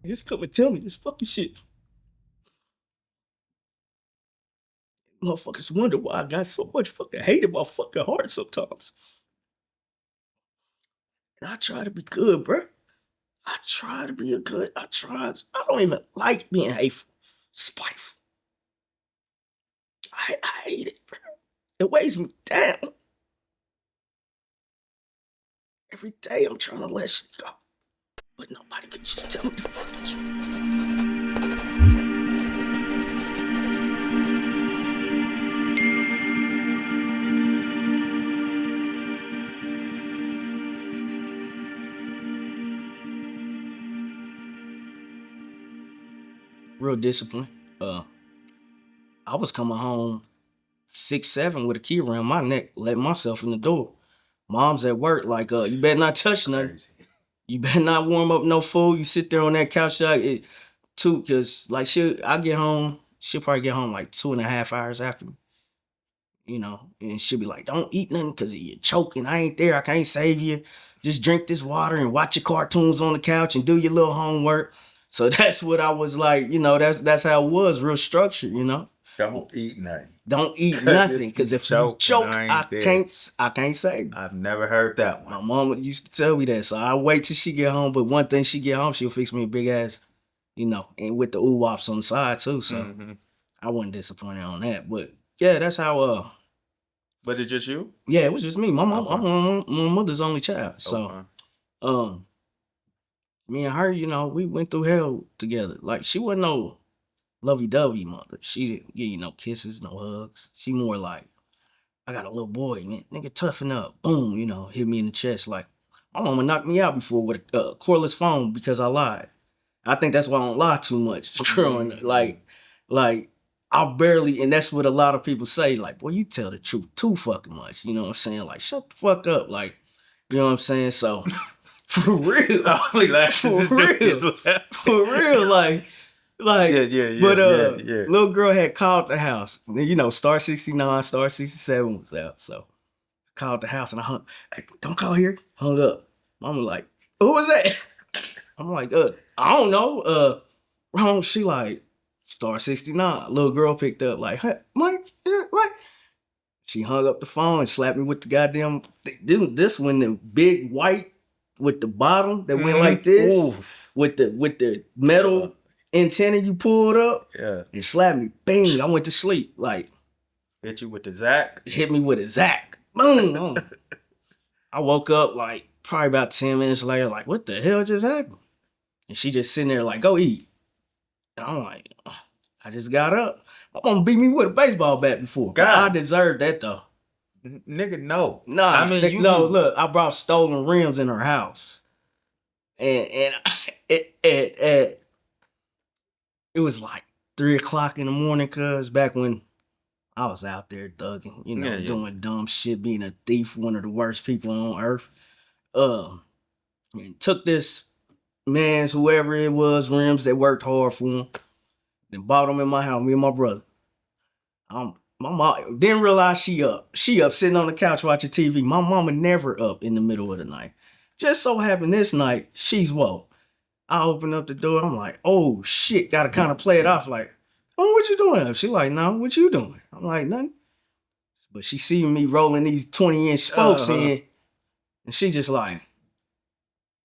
Just come and tell me this fucking shit. Motherfuckers wonder why I got so much fucking hate in my fucking heart sometimes. And I try to be good, bro. I try to be a good. I don't even like being hateful, spiteful. I hate it, bro. It weighs me down. Every day I'm trying to let shit go. But nobody could just tell me the fucking truth. Real discipline. I was coming home 6, 7 with a key around my neck, letting myself in the door. Mom's at work, like, you better not touch nothing. Crazy. You better not warm up no food. You sit there on that couch, too, because like I get home, she'll probably get home like 2.5 hours after me. You know, and she'll be like, don't eat nothing because you're choking. I ain't there. I can't save you. Just drink this water and watch your cartoons on the couch and do your little homework. So that's what I was like, you know, that's how it was, real structured, you know. Don't eat nothing. Don't eat nothing, because if you choke, I can't save you. I've never heard that one. My mama used to tell me that, so I wait till she get home. But one thing she get home, she'll fix me a big ass, you know, and with the ooh-wops on the side too. So I wasn't disappointed on that. But yeah, that's how. Was it just you? Yeah, it was just me. My mom, my mother's only child. So, me and her, you know, we went through hell together. Like, she wasn't no lovey-dovey mother. She didn't give you no kisses, no hugs. She more like, I got a little boy, man. Nigga, toughen up. Boom, you know, hit me in the chest. Like, my mama knocked me out before with a cordless phone because I lied. I think that's why I don't lie too much. like, I barely, and that's what a lot of people say, like, boy, you tell the truth too fucking much. You know what I'm saying? Like, shut the fuck up. Like, you know what I'm saying? So, for real. For real, like, yeah. But little girl had called the house. You know, star 69, star 67 was out. So called the house and I hung. Hey, don't call here. Hung up. Mama like, who was that? I'm like, I don't know. Wrong. She like, star 69. Little girl picked up like, hey, Mike. She hung up the phone and slapped me with the goddamn. This one, the big white with the bottom that went like this. Oof. with the metal. Antenna you pulled up, and slapped me. Bang! I went to sleep. Like, hit you with the Zach. Hit me with a Zach. Boom! I woke up like probably about 10 minutes later. Like, what the hell just happened? And she just sitting there like, go eat. And I'm like, I just got up. My mama beat me with a baseball bat before. God, I deserved that though. Nigga, no. Nah, I mean, look, I brought stolen rims in her house, and it was like 3:00 in the morning, cuz back when I was out there thugging, you know, doing dumb shit, being a thief, one of the worst people on earth. And took this man's, whoever it was, rims that worked hard for him, and bought them in my house, me and my brother. My mom didn't realize she up. She up sitting on the couch watching TV. My mama never up in the middle of the night. Just so happened this night, she's woke. I open up the door. I'm like, oh shit. Gotta kind of play it off like, oh, what you doing? She like, no, what you doing? I'm like, nothing. But she see me rolling these 20-inch spokes in, and she just like,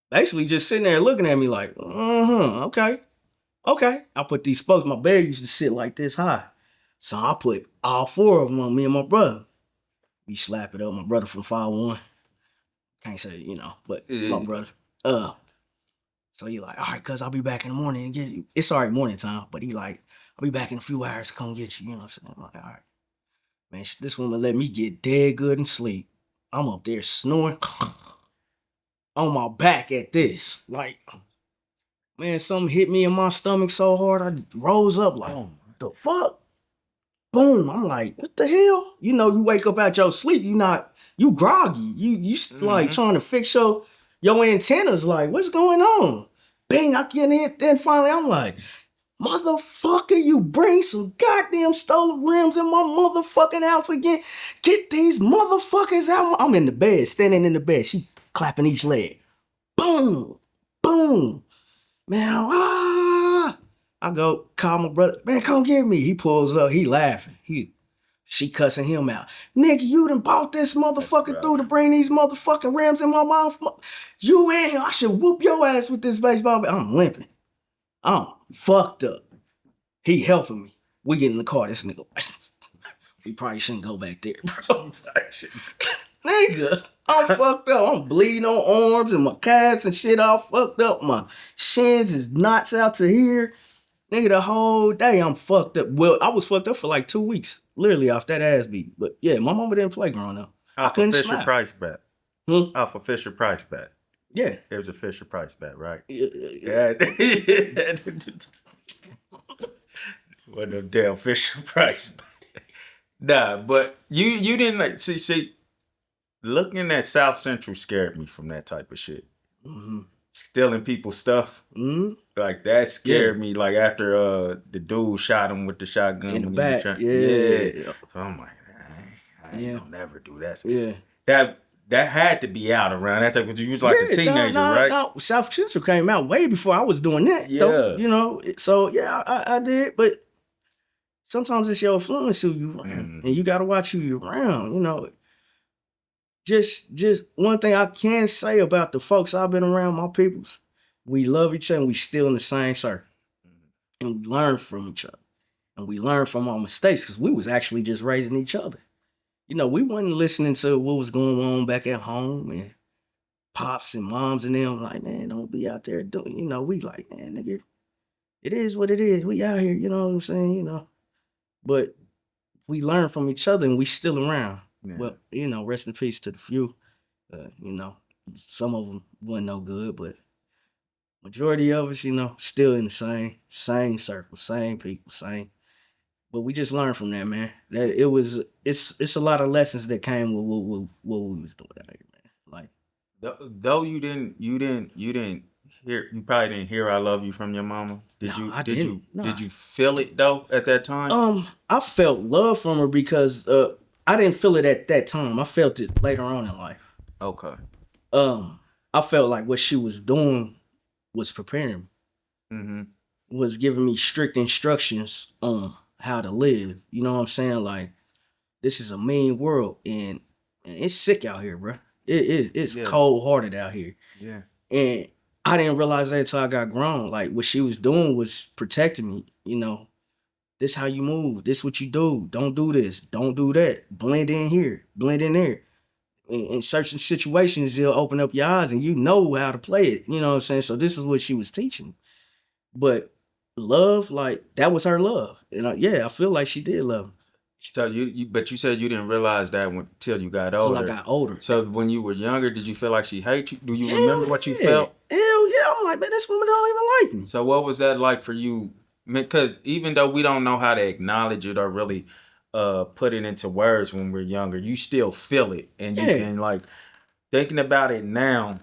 basically just sitting there looking at me like, okay. I put these spokes. My bed used to sit like this high, so I put all 4 of them on me and my brother. We slap it up. My brother from 5'1". Can't say, you know, but my brother. So he like, all right, cuz I'll be back in the morning and get you. It's already morning time, but he like, I'll be back in a few hours to come get you. You know what I'm saying? I'm like, all right. Man, this woman let me get dead good and sleep. I'm up there snoring on my back at this. Like, man, something hit me in my stomach so hard, I rose up like, the fuck? Boom. I'm like, what the hell? You know, you wake up out your sleep, you groggy. You like trying to fix your antennas, like, what's going on? Bang, I get hit. Then finally, I'm like, motherfucker, you bring some goddamn stolen rims in my motherfucking house again. Get these motherfuckers out. I'm in the bed, standing in the bed. She clapping each leg. Boom, boom. Man, I go call my brother, man, come get me. He pulls up, he laughing. She cussing him out. Nigga, you done bought this motherfucker through to bring these motherfucking rims in my mouth. You in here, I should whoop your ass with this baseball bat. I'm limping. I'm fucked up. He helping me. We get in the car, this nigga. We probably shouldn't go back there, bro. Nigga, I'm fucked up. I'm bleeding on arms and my calves and shit all fucked up. My shins is knots out to here. Nigga, the whole day I'm fucked up. Well, I was fucked up for like 2 weeks. Literally off that ass beat. But yeah, my mama didn't play growing up. I couldn't Fisher smile. Price bet. Off a Fisher Price bet. Yeah. It was a Fisher Price bet, right? Yeah. What no damn Fisher Price bet. Nah, but you didn't like see looking at South Central scared me from that type of shit. Mm-hmm. Stealing people's stuff. Mm-hmm. Like that scared me. Like after the dude shot him with the shotgun In the when back. he was Yeah. So I'm like, I ain't gonna never do that. So Yeah. That had to be out around that time because you was like a teenager, right? No. South Central came out way before I was doing that. Yeah. Though, you know, so yeah, I did, but sometimes it's your influence who you around, and you gotta watch who you around. You know, just one thing I can say about the folks I've been around, my peoples, we love each other and we still in the same circle. And we learn from each other. And we learn from our mistakes because we was actually just raising each other. You know, we wasn't listening to what was going on back at home and pops and moms and them like, man, don't be out there doing, you know, we like, man, nigga, it is what it is. We out here, you know what I'm saying, you know. But we learn from each other and we still around. Yeah. Well, you know, rest in peace to the few. You know, some of them wasn't no good, but majority of us, you know, still in the same circle, same people, same. But we just learned from that, man. That it's a lot of lessons that came with what we was doing out here, man. Like, though you didn't hear, you probably didn't hear "I love you" from your mama. Did you feel it though at that time? I felt love from her because I didn't feel it at that time. I felt it later on in life. Okay. I felt like what she was doing was preparing me. Was giving me strict instructions on how to live. You know what I'm saying? Like, this is a mean world and it's sick out here, bro. It's cold-hearted out here. Yeah. And I didn't realize that until I got grown. Like, what she was doing was protecting me, you know. This how you move. This what you do. Don't do this. Don't do that. Blend in here. Blend in there. In certain situations, it'll open up your eyes and you know how to play it. You know what I'm saying? So this is what she was teaching. But love, like, that was her love. And I feel like she did love me. So but you said you didn't realize that until you got older. Until I got older. So when you were younger, did you feel like she hated you? Do you remember what you felt? Hell yeah. I'm like, man, this woman don't even like me. So what was that like for you? Because even though we don't know how to acknowledge it or really put it into words when we're younger, you still feel it. And you can, like, thinking about it now,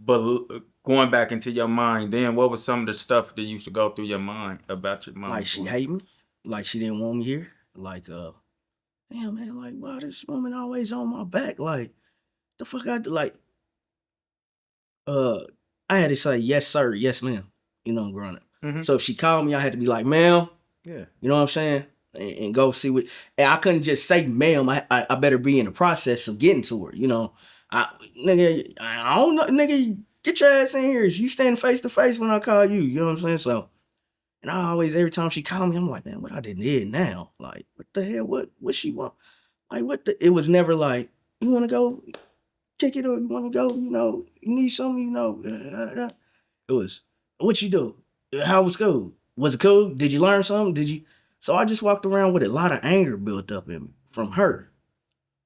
but going back into your mind then, what was some of the stuff that used to go through your mind about your mom? Like, she hate me. Like, she didn't want me here. Like, damn, man, like, why this woman always on my back? Like, the fuck I do? Like, I had to say, yes, sir, yes, ma'am, you know, growing up. So if she called me, I had to be like, ma'am. Yeah. You know what I'm saying? And go see what, and I couldn't just say, ma'am, I better be in the process of getting to her, you know. I don't know, nigga, get your ass in here. You standing face to face when I call you, you know what I'm saying? So, and I always, every time she called me, I'm like, man, what I did now? Like, what the hell? What she want? Like, it was never like, you want to go kick it or you want to go, you know, you need something, you know. It was, what you do? How was school? Was it cool? Did you learn something? So I just walked around with a lot of anger built up in me from her.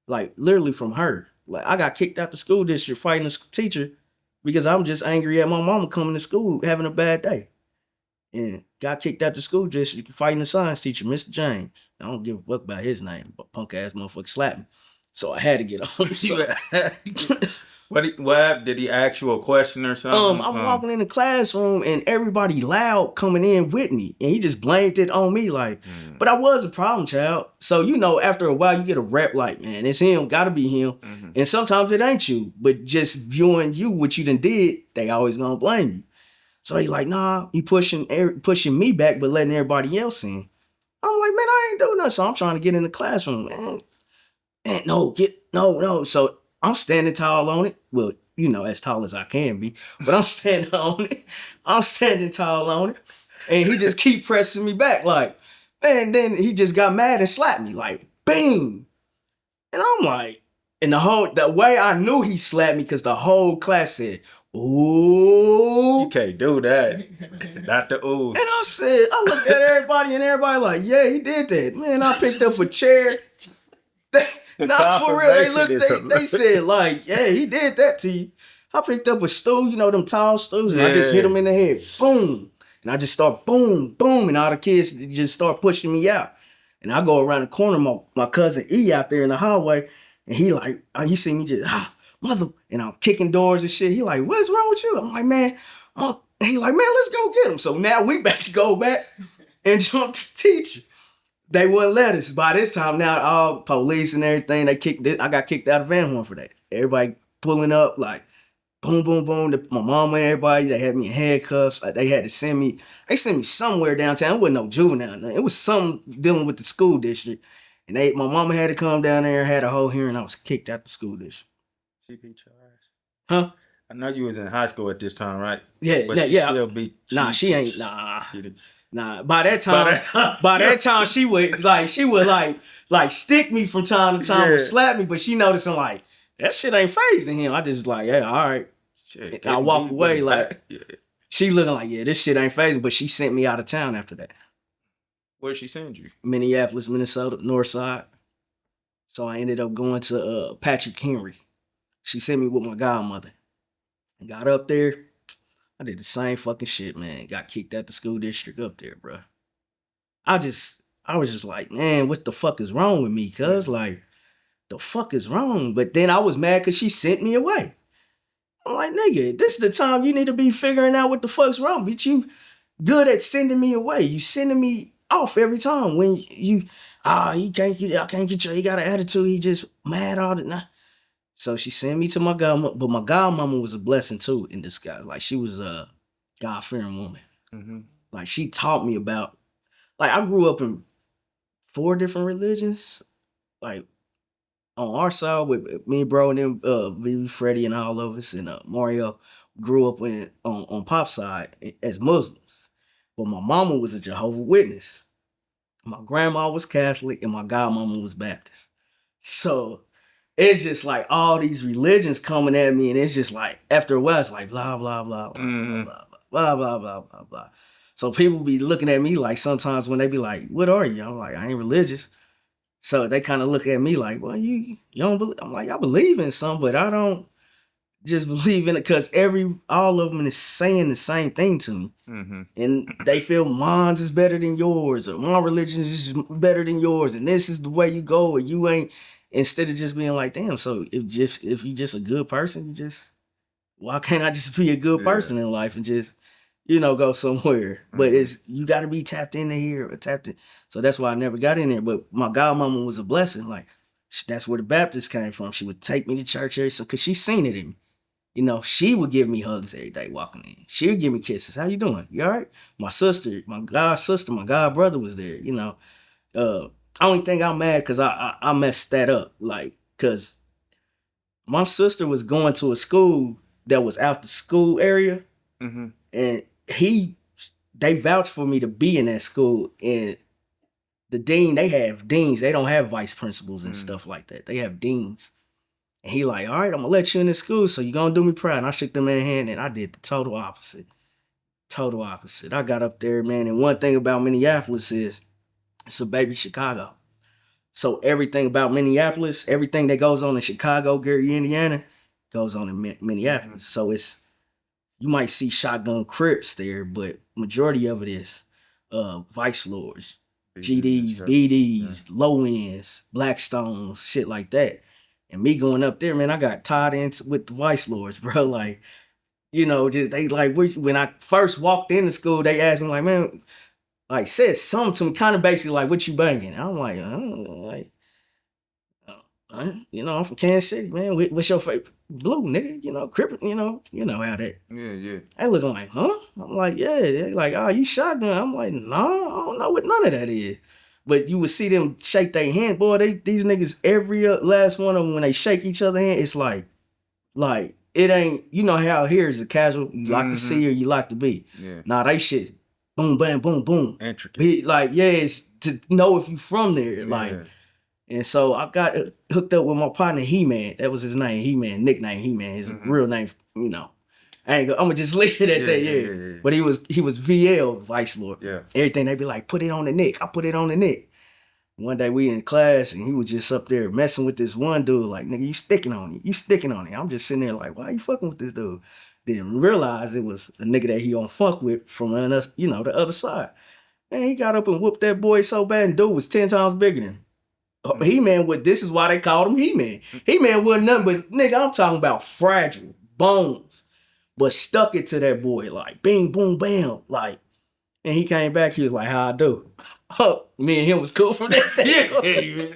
Like, literally from her. Like, I got kicked out the school district fighting a teacher because I'm just angry at my mama coming to school having a bad day. And got kicked out the school district fighting the science teacher, Mr. James. I don't give a fuck about his name, but punk ass motherfucker slapped me. So I had to get on. So. What did he ask you a question or something? I'm walking in the classroom and everybody loud coming in with me, and he just blamed it on me, like. But I was a problem child, so you know, after a while you get a rep like, man, it's him, gotta be him, and sometimes it ain't you, but just viewing you what you done did, they always gonna blame you. So he like, nah, he pushing me back, but letting everybody else in. I'm like, man, I ain't doing nothing. So I'm trying to get in the classroom, man. No. So I'm standing tall on it. Well, as tall as I can be, but I'm standing on it. I'm standing tall on it. And he just keep pressing me back, like, man, then he just got mad and slapped me, like, bang. And I'm like, and the way I knew he slapped me, because the whole class said, ooh. You can't do that. Not the ooh. And I looked at everybody and everybody like, yeah, he did that. Man, I picked up a chair. Not for real. They said like, yeah, he did that to you. I picked up a stool, them tall stools, and I just hit him in the head. Boom. And I just start boom, boom, and all the kids just start pushing me out. And I go around the corner, my cousin E out there in the hallway, and he see me just, mother, and I'm kicking doors and shit. He like, what's wrong with you? I'm like, man, and he like, man, let's go get him. So now we back to go back and jump the teacher. They wouldn't let us. By this time now, all police and everything, I got kicked out of Van Horn for that. Everybody pulling up like, boom, boom, boom. My mom and everybody, they had me in handcuffs. Like, they sent me somewhere downtown. It wasn't no juvenile. It was something dealing with the school district. And my mama had to come down there and had a whole hearing. I was kicked out the school district. She beat your ass? Huh? I know you was in high school at this time, right? Yeah, but she still beat. She ain't. Nah. By that time, she would stick me from time to time and slap me. But she noticed, I'm like, that shit ain't phasing him. I just like, yeah, all right. Shit, I walk away like, she looking like, yeah, this shit ain't phasing. But she sent me out of town after that. Where'd she send you? Minneapolis, Minnesota, North Side. So I ended up going to Patrick Henry. She sent me with my godmother. I got up there. I did the same fucking shit, man. Got kicked out the school district up there, bro. I was just like, man, what the fuck is wrong with me? Cuz, like, the fuck is wrong? But then I was mad because she sent me away. I'm like, nigga, this is the time you need to be figuring out what the fuck's wrong. Bitch, you good at sending me away. You sending me off every time when I can't get you. He got an attitude. He just mad all the night. So she sent me to my godmama, but my godmama was a blessing too in disguise. Like, she was a God-fearing woman. Mm-hmm. Like, she taught me about, like, I grew up in 4 different religions. Like, on our side with me, bro, and them, Vivi, Freddie, and all of us, and Mario grew up on Pop's side as Muslims. But my mama was a Jehovah's Witness. My grandma was Catholic, and my godmama was Baptist. So it's just like all these religions coming at me, and it's just like, after a while, it's like blah, blah, blah, blah, blah, blah, blah, blah, blah, blah. So people be looking at me like, sometimes when they be like, what are you? I'm like, I ain't religious. So they kind of look at me like, well, you don't believe? I'm like, I believe in some, but I don't just believe in it because all of them is saying the same thing to me. Mm-hmm. And they feel mine is better than yours, or my religion is better than yours, and this is the way you go, or you ain't. Instead of just being like, damn, so if you just a good person, why can't I just be a good person in life and just, go somewhere? Mm-hmm. But you got to be tapped into here or tapped in. So that's why I never got in there. But my godmama was a blessing. Like, that's where the Baptist came from. She would take me to church because she seen it in me. She would give me hugs every day walking in. She would give me kisses. How you doing? You all right? My sister, my god brother was there, I only think I'm mad because I messed that up. Like, because my sister was going to a school that was out the school area. Mm-hmm. And they vouched for me to be in that school. And the dean, they have deans. They don't have vice principals and stuff like that. They have deans. And he like, all right, I'm going to let you in this school, so you're going to do me proud. And I shook the man's hand, and I did the total opposite. Total opposite. I got up there, man. And one thing about Minneapolis is, it's a baby Chicago. So everything about Minneapolis, everything that goes on in Chicago, Gary, Indiana, goes on in Minneapolis. So you might see shotgun Crips there, but majority of it is Vice Lords, GDs, BDs, low ends, Blackstones, shit like that. And me going up there, man, I got tied in with the Vice Lords, bro. Like, just they like, when I first walked into school, they asked me like, man, like, said something to me, kind of basically like, what you banging? I'm like, I'm from Kansas City, man. What's your favorite? blue, nigga, cripple, you know how that. Yeah. They looking like, huh? I'm like, yeah. They like, oh, you shotgun? I'm like, nah, I don't know what none of that is. But you would see them shake their hand, boy. These niggas, every last one of them, when they shake each other hand, it's like it ain't. You know how here is a casual. You like to see or you like to be. Yeah. Nah, they shit, boom, bam, boom, boom. Intricate. Like, yeah, it's to know if you from there, Yeah. like. And so I got hooked up with my partner, He-Man. That was his name, He-Man, nickname He-Man. His real name, I'm gonna just leave it at that, yeah. But he was VL, Vice Lord. Yeah. Everything they be like, put it on the neck. I put it on the neck. One day we in class and he was just up there messing with this one dude, like, nigga, you sticking on it. I'm just sitting there like, why you fucking with this dude? Didn't realize it was a nigga that he on fuck with from the other side. And he got up and whooped that boy so bad, and dude was 10 times bigger than him. He-Man, this is why they called him He-Man. He-Man wasn't nothing but, nigga, I'm talking about fragile bones, but stuck it to that boy like, bing, boom, bam, like, and he came back, he was like, how I do? Me and him was cool from that day.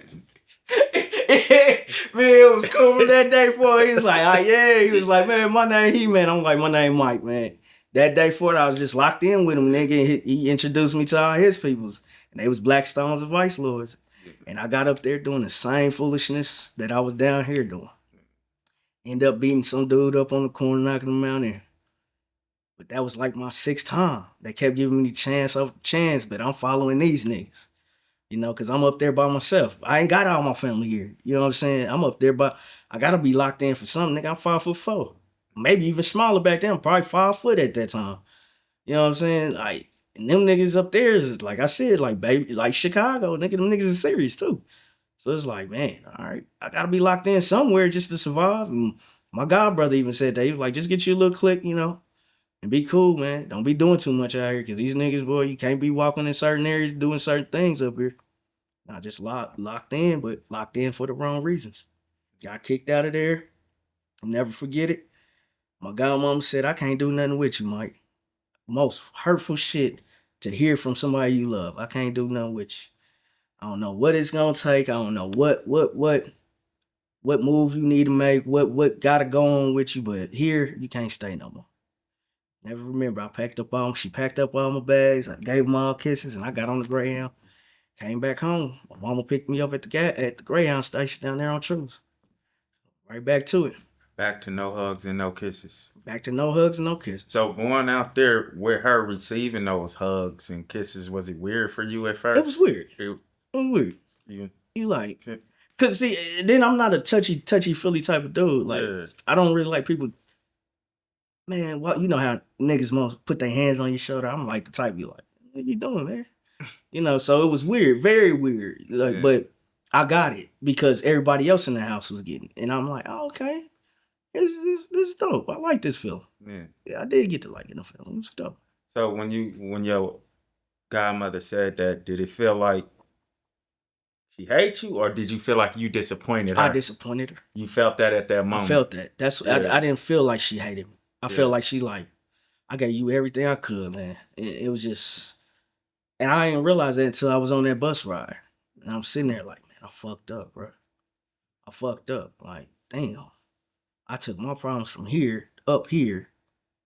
Man, it was cool from that day forward. He was like, yeah. He was like, man, my name He-Man. I'm like, my name Mike, man. That day forward, I was just locked in with him, nigga. He introduced me to all his peoples, and they was Blackstones and Vice Lords. And I got up there doing the same foolishness that I was down here doing. End up beating some dude up on the corner, knocking him out there. But that was like my 6th time. They kept giving me chance after chance, but I'm following these niggas. Because I'm up there by myself. I ain't got all my family here. You know what I'm saying? I'm up there, but I gotta be locked in for something, nigga. I'm 5'4". Maybe even smaller back then. Probably 5 foot at that time. You know what I'm saying? Like, and them niggas up there is, like I said, like, baby, like Chicago, nigga, them niggas is serious too. So it's like, man, all right, I gotta be locked in somewhere just to survive. And my god brother even said that. He was like, just get you a little clique, and be cool, man. Don't be doing too much out here, because these niggas, boy, you can't be walking in certain areas doing certain things up here. Not just locked in, but locked in for the wrong reasons. Got kicked out of there. I'll never forget it. My godmama said, I can't do nothing with you, Mike. Most hurtful shit to hear from somebody you love. I can't do nothing with you. I don't know what it's gonna take. I don't know what move you need to make, what gotta go on with you, but here you can't stay no more. Never remember. She packed up all my bags. I gave them all kisses, and I got on the Greyhound. Came back home. My mama picked me up at the Greyhound station down there on Untruths. Right back to it. Back to no hugs and no kisses. Back to no hugs and no kisses. So going out there with her receiving those hugs and kisses, was it weird for you at first? It was weird. It was weird. You like, cause see, then I'm not a touchy feely type of dude. Like, I don't really like people. Man, well, you know how niggas most put their hands on your shoulder. I'm like the type you like, what you doing, man? So it was weird, very weird. Like, but I got it because everybody else in the house was getting it. And I'm like, oh, okay. This is dope. I like this feeling. Yeah, I did get to like it. It was dope. So when your godmother said that, did it feel like she hates you, or did you feel like you disappointed her? I disappointed her. You felt that at that moment? I felt that. I didn't feel like she hated me. I felt like she's like, I gave you everything I could, man. It was just, and I didn't realize that until I was on that bus ride. And I'm sitting there like, man, I fucked up, bro. I fucked up. Like, damn. I took my problems from here, up here.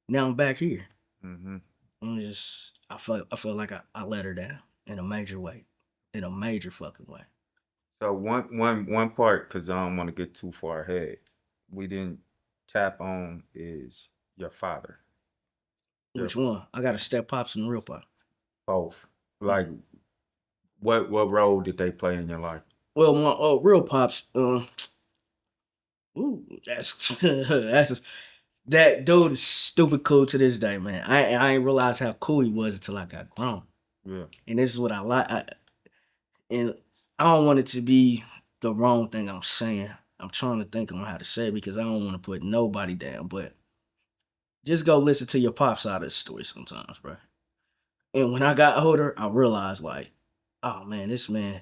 Now I'm back here. Mm-hmm. And it was just, I felt like I let her down in a major way. In a major fucking way. So one part, because I don't want to get too far ahead, we didn't tap on is your father. Which one? I got a step pops and a real pop. Both. Like, what role did they play in your life? Well, my real pops, that dude is stupid cool to this day, man. I ain't realize how cool he was until I got grown. Yeah. And this is what I like. And I don't want it to be the wrong thing I'm saying. I'm trying to think on how to say it because I don't want to put nobody down, but just go listen to your pop side of the story sometimes, bro. And when I got older, I realized like, oh man, this man,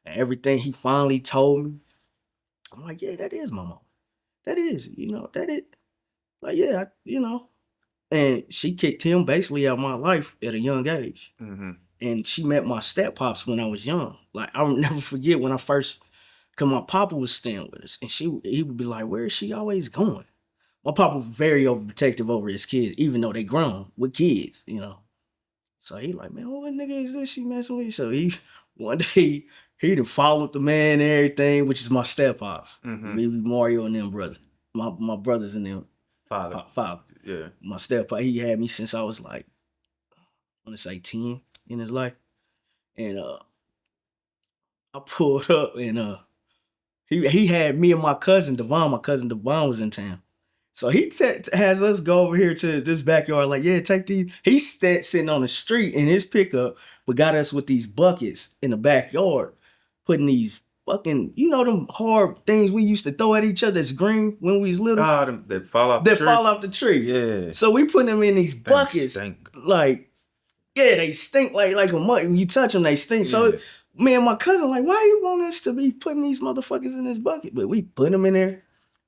and everything he finally told me, I'm like, yeah, that is my mom. That is, that is. Like, yeah, And she kicked him basically out of my life at a young age. Mm-hmm. And she met my step pops when I was young. Like, I'll never forget when I first, because my papa was staying with us. And he would be like, where is she always going? my papa was very overprotective over his kids, even though they grown with kids, you know. So he like, man, what nigga is this she messing with? So he one day he done followed the man and everything, which is my step-pops. Maybe Mario and them brothers. My brothers and them. Father. Yeah. My step-pop, he had me since I was like, I want to say 10 in his life. And I pulled up and he had me and my cousin Devon. My cousin Devon was in town. So he has us go over here to this backyard, like, yeah, take these. He's sitting on the street in his pickup, but got us with these buckets in the backyard, putting these fucking, you know, them hard things we used to throw at each other that's green when we was little. Oh, that fall off the tree. That fall off the tree. Yeah. So we put them in these buckets. Stink. Like, yeah, they stink like a mud. When you touch them, they stink. So me and my cousin, like, why you want us to be putting these motherfuckers in this bucket? But we put them in there,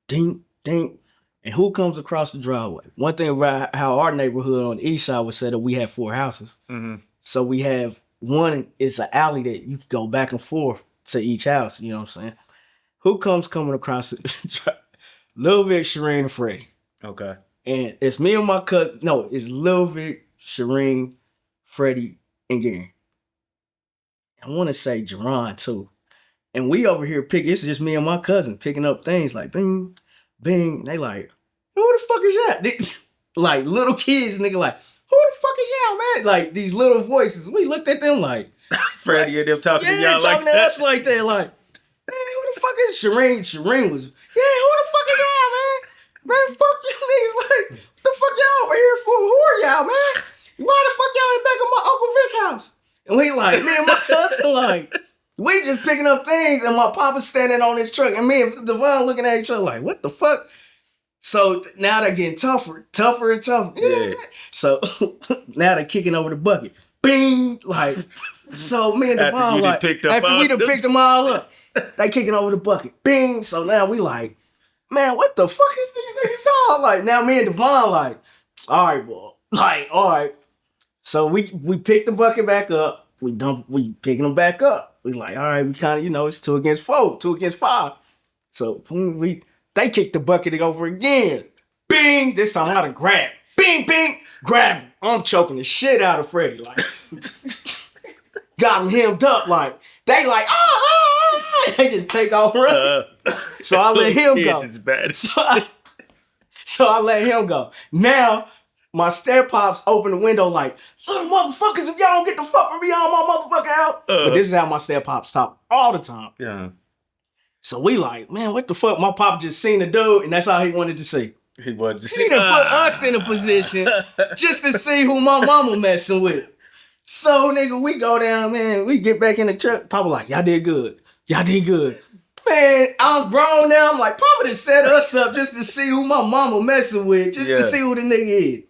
dink, dink. And who comes across the driveway? One thing about how our neighborhood on the east side was set up, we have 4 houses. So we have one, it's an alley that you can go back and forth to each house, you know what I'm saying? Who comes coming across the driveway? Lil Vic, Shireen, and Freddie. Okay. And it's me and my cousin. No, it's Lil Vic, Shireen, Freddie, and Gary. I want to say Jerron too. And we over here it's just me and my cousin picking up things like bing, bing. And they like, who the fuck is that? Like little kids, nigga, like, who the fuck is y'all, man? Like these little voices. We looked at them like Freddie like, and them talking to y'all like talking that. to us like that, like, man, who the fuck is Shireen? Shireen was, yeah, who the fuck is y'all, man? Man, fuck you niggas. Like, what the fuck y'all over here for? Who are y'all, man? Why the fuck y'all ain't back at my Uncle Vic's house? And we like, me and my cousin like, we just picking up things and my papa's standing on his truck and me and Devon looking at each other like, what the fuck? So now they're getting tougher and tougher. Yeah. So now they're kicking over the bucket. Bing! Like, so me and Devon like, after we done picked them all up, they kicking over the bucket. Bing! So now we like, man, what the fuck is these niggas all? Like, now me and Devon like, all right, boy. Like, all right. So we pick the bucket back up. We picking them back up. We like, all right, we kind of, you know, it's 2 against 4, 2 against 5. So they kick the bucket over again. Bing! This time how to grab. Bing, bing, grab him. I'm choking the shit out of Freddie. Like, got him hemmed up. Like, they like, ah. They just take off running. So I let him go. It's bad. So I let him go. Now, my step-pops open the window like, little motherfuckers, if y'all don't get the fuck from me on my motherfucker out. But this is how my step-pops talk all the time. Yeah. So we like, man, what the fuck? My pop just seen the dude, and that's all he wanted to see. He wanted to see. He done put us in a position just to see who my mama messing with. So, nigga, we go down, man. We get back in the truck. Papa like, y'all did good. Y'all did good. Man, I'm grown now. I'm like, Papa done set us up just to see who my mama messing with, just to see who the nigga is.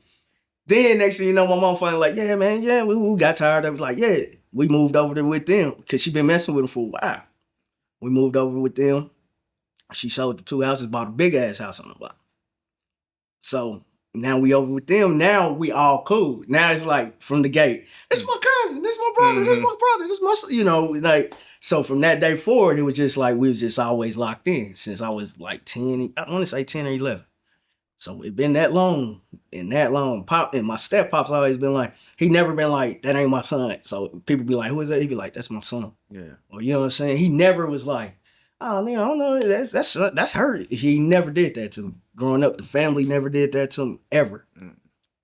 Then next thing you know, my mom finally like, yeah, man, yeah, we got tired of it. Like, yeah, we moved over there with them because she been messing with them for a while. We moved over with them. She sold the 2 houses, bought a big ass house on the block. So now we over with them. Now we all cool. Now it's like from the gate. This my cousin. This my brother. This my brother. This my, you know, like. So from that day forward, it was just like we was just always locked in since I was like 10. I want to say 10 or 11. So it been that long and that long. Pop and my step-pop's always been like, he never been like, that ain't my son. So people be like, who is that? He be like, that's my son. Yeah. Or you know what I'm saying? He never was like, oh, nigga, I don't know. That's her. He never did that to me. Growing up, the family never did that to me, ever.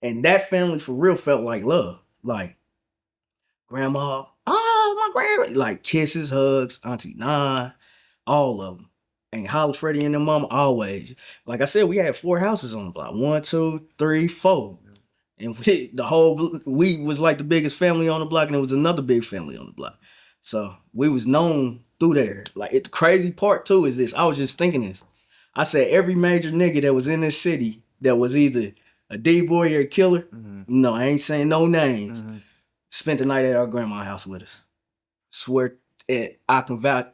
And that family for real felt like love. Like, grandma, my grandma. Like, kisses, hugs, Auntie Nah, all of them. And Holly, Freddie, and their mama always. Like I said, we had 4 houses on the block. 1, 2, 3, 4. And we was like the biggest family on the block, and there was another big family on the block. So we was known through there. Like, the crazy part too is this. I was just thinking this. I said every major nigga that was in this city that was either a D-boy or a killer, no, I ain't saying no names, spent the night at our grandma's house with us. Swear, I can vouch.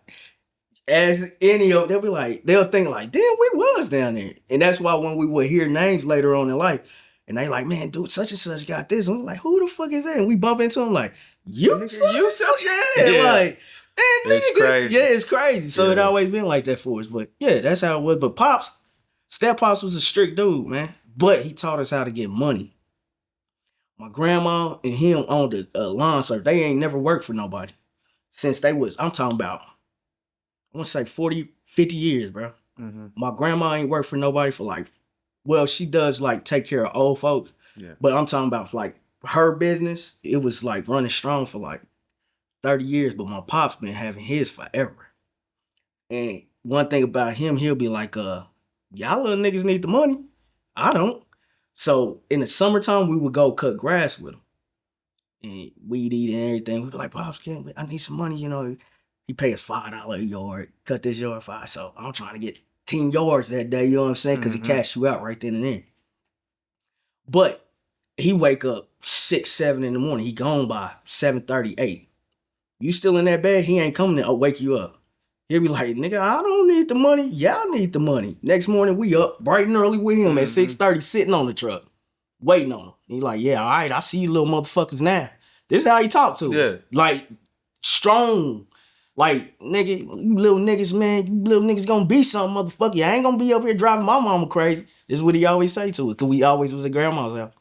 As any of, they'll think like, damn, we was down there. And that's why when we would hear names later on in life, and they like, man, dude, such and such got this. And we're like, who the fuck is that? And we bump into them like, you such, yeah. Like, man, it's crazy. Yeah, it's crazy. So it always been like that for us. But yeah, that's how it was. But Pops, Step-pops was a strict dude, man. But he taught us how to get money. My grandma and him owned a lawn service. They ain't never worked for nobody. Since they was, I'm talking about, I want to say 40, 50 years, bro. Mm-hmm. My grandma ain't worked for nobody for like, well, she does like take care of old folks. Yeah. But I'm talking about like her business, it was like running strong for like 30 years. But my pop's been having his forever. And one thing about him, he'll be like, y'all little niggas need the money. I don't. So in the summertime, we would go cut grass with him. And weed eat and everything. We'd be like, Pops, I need some money, you know. He pay us $5 a yard, cut this yard 5. So I'm trying to get 10 yards that day, you know what I'm saying? Because he cashed you out right then and there. But he wake up 6, 7 in the morning. He gone by 7:30, 8. You still in that bed, he ain't coming to wake you up. He'll be like, nigga, I don't need the money. Y'all need the money. Next morning, we up bright and early with him at 6:30 sitting on the truck, waiting on him. He like, yeah, all right, I see you little motherfuckers now. This is how he talk to us. Like, strong. Like, nigga, you little niggas, man, you little niggas gonna be something, motherfucker. I ain't gonna be up here driving my mama crazy. This is what he always say to us, because we always was at grandma's house.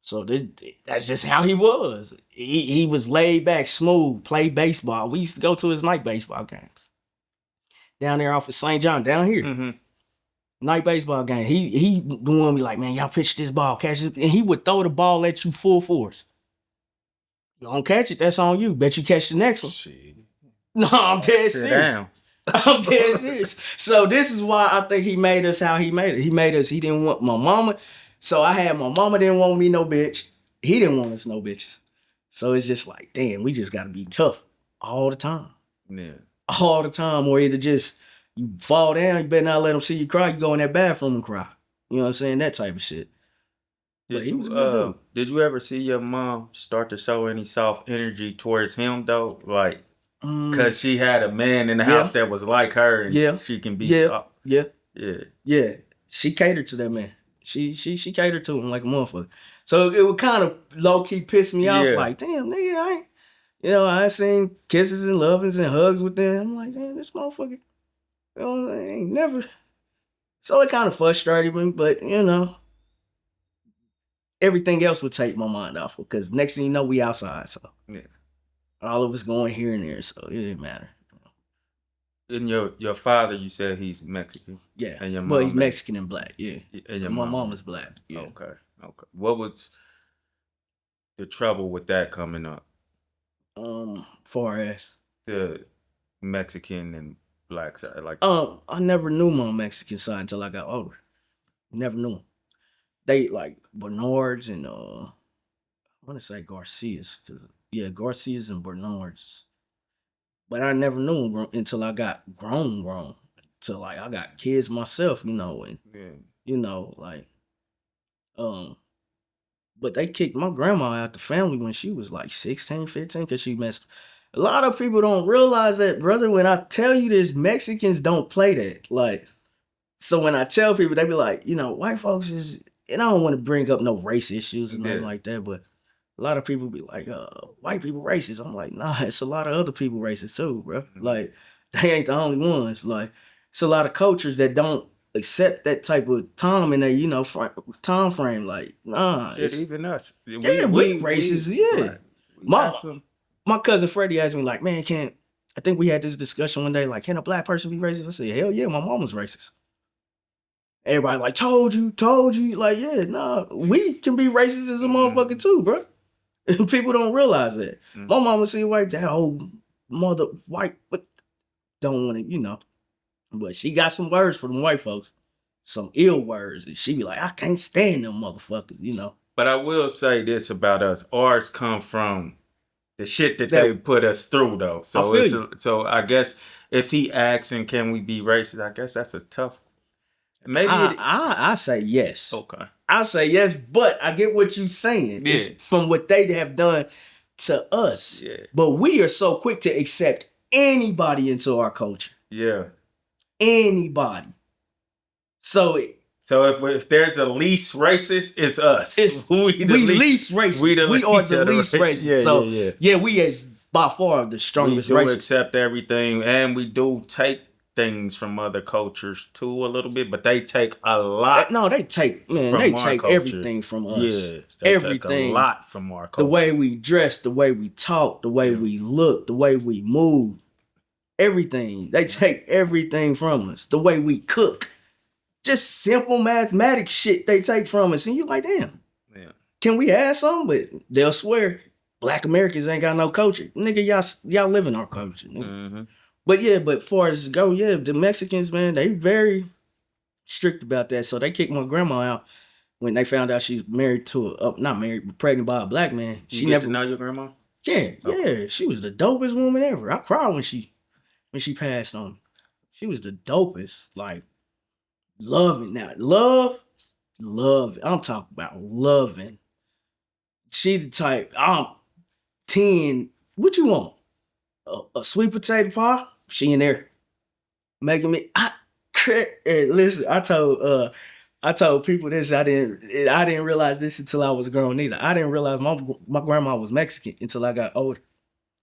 So that's just how he was. He was laid back, smooth, played baseball. We used to go to his night baseball games. Down there off of St. John, down here. Night baseball game. He the one be like, man, y'all pitch this ball, catch it. And he would throw the ball at you full force. You don't catch it, that's on you. Bet you catch the next one. Shit. No, I'm dead serious. Down. I'm dead serious. So this is why I think he made us how he made it. He made us, he didn't want my mama. So I had my mama didn't want me no bitch. He didn't want us no bitches. So it's just like, damn, we just gotta be tough all the time. Yeah. All the time, or either just you fall down, you better not let him see you cry. You go in that bathroom and cry. You know what I'm saying? That type of shit. But he was a good dude. Did you ever see your mom start to show any soft energy towards him though? Like, cause she had a man in the house that was like her, and she can be soft. Yeah. She catered to that man. She catered to him like a motherfucker. So it would kind of low key piss me off. Like, damn, nigga, I ain't seen kisses and lovings and hugs with them. I'm like, damn, this motherfucker, I ain't never. So it kind of frustrated me, but everything else would take my mind off because next thing you know, we outside. So all of us going here and there, so it didn't matter. And your father, you said he's Mexican. Yeah, and your mom, well, he's Mexican and black. Yeah, and my mom is black. Yeah. Okay. What was the trouble with that coming up? Far as the Mexican and black side, like I never knew my Mexican side until I got older. Never knew them. They like Bernards and I want to say Garcias, Garcias and Bernards. But I never knew them until I got grown. Till like I got kids myself, and but they kicked my grandma out the family when she was like 16, 15, because she messed. A lot of people don't realize that, brother. When I tell you this, Mexicans don't play that. Like, so when I tell people, they be like, white folks is, and I don't want to bring up no race issues and nothing like that, but a lot of people be like, white people racist. I'm like, nah, it's a lot of other people racist too, bro. Like, they ain't the only ones. Like, it's a lot of cultures that don't accept that type of time in their, time frame. Like, nah. Even us. We racist, My cousin Freddie asked me, like, man, I think we had this discussion one day, like, can a black person be racist? I said, hell yeah, my mom was racist. Everybody like, told you. Like, yeah, nah, we can be racist as a motherfucker too, bro. People don't realize that. My mama see white, that old mother white, but don't want to, But she got some words for them white folks. Some ill words. And she be like, I can't stand them motherfuckers, But I will say this about us. Ours come from the shit that they put us through, though. So so I guess if he asks, and can we be racist, I guess that's a tough. Maybe I say yes. Okay. I say yes, but I get what you're saying. Yeah. It's from what they have done to us. Yeah. But we are so quick to accept anybody into our culture. Yeah. Anybody. So if there's a least racist, it's us. We least racist. We are the least racist. We as by far the strongest racist. We do racist. accept everything, and we do take things from other cultures too a little bit, but they take a lot. No, they take everything from us. Yeah, they everything. take a lot from our culture. The way we dress, the way we talk, the way we look, the way we move, everything. They take everything from us. The way we cook. Just simple mathematics shit they take from us. And you're like, damn. Yeah. Can we add something? But they'll swear Black Americans ain't got no culture. Nigga, y'all live in our culture. Mm-hmm. But far as go, the Mexicans, man, they very strict about that. So they kicked my grandma out when they found out she's married to not married, but pregnant by a black man. She never know your grandma? Yeah, yeah. She was the dopest woman ever. I cried when she passed on. She was the dopest. Like, loving now. Love. I'm talking about loving. She the type, I'm 10. What you want? A sweet potato pie? She in there. Making me. Listen, I told people this. I didn't realize this until I was grown either. I didn't realize my grandma was Mexican until I got older.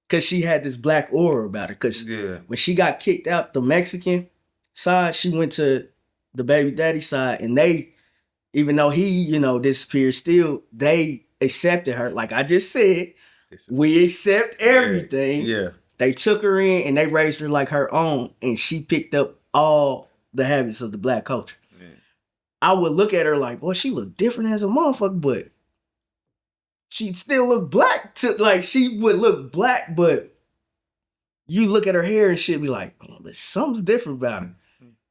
Cause she had this black aura about her. Cause when she got kicked out the Mexican side, she went to the baby daddy side, and they, even though he, disappeared, still they accepted her. Like I just said, we accept everything. Yeah. They took her in and they raised her like her own, and she picked up all the habits of the black culture. Yeah. I would look at her like, boy, she looked different as a motherfucker, but she still looked black. She would look black, but you look at her hair and shit, be like, man, but something's different about her.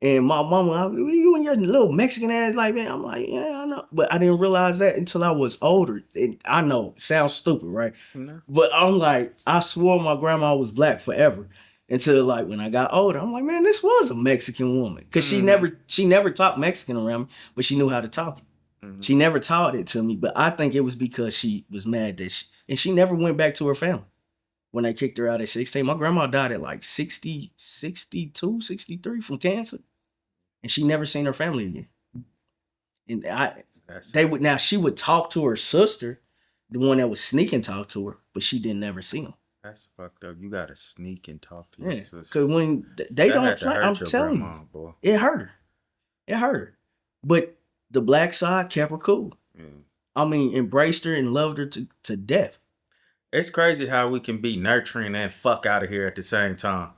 And my mama, you and your little Mexican ass, like, man, I'm like, yeah, I know. But I didn't realize that until I was older. And I know, it sounds stupid, right? No. But I'm like, I swore my grandma was black forever. Until like when I got older, I'm like, man, this was a Mexican woman. Because she never talked Mexican around me, but she knew how to talk it. Mm-hmm. She never taught it to me, but I think it was because she was mad that she never went back to her family. When they kicked her out at 16, my grandma died at like 60, 62, 63 from cancer. And she never seen her family again. And she would talk to her sister, the one that was sneaking talk to her, but she didn't never see them. That's fucked up. You gotta sneak and talk to your sister. Because when they don't play, I'm telling you, boy. It hurt her. It hurt her. But the black side kept her cool. Mm. I mean, embraced her and loved her to death. It's crazy how we can be nurturing and fuck out of here at the same time.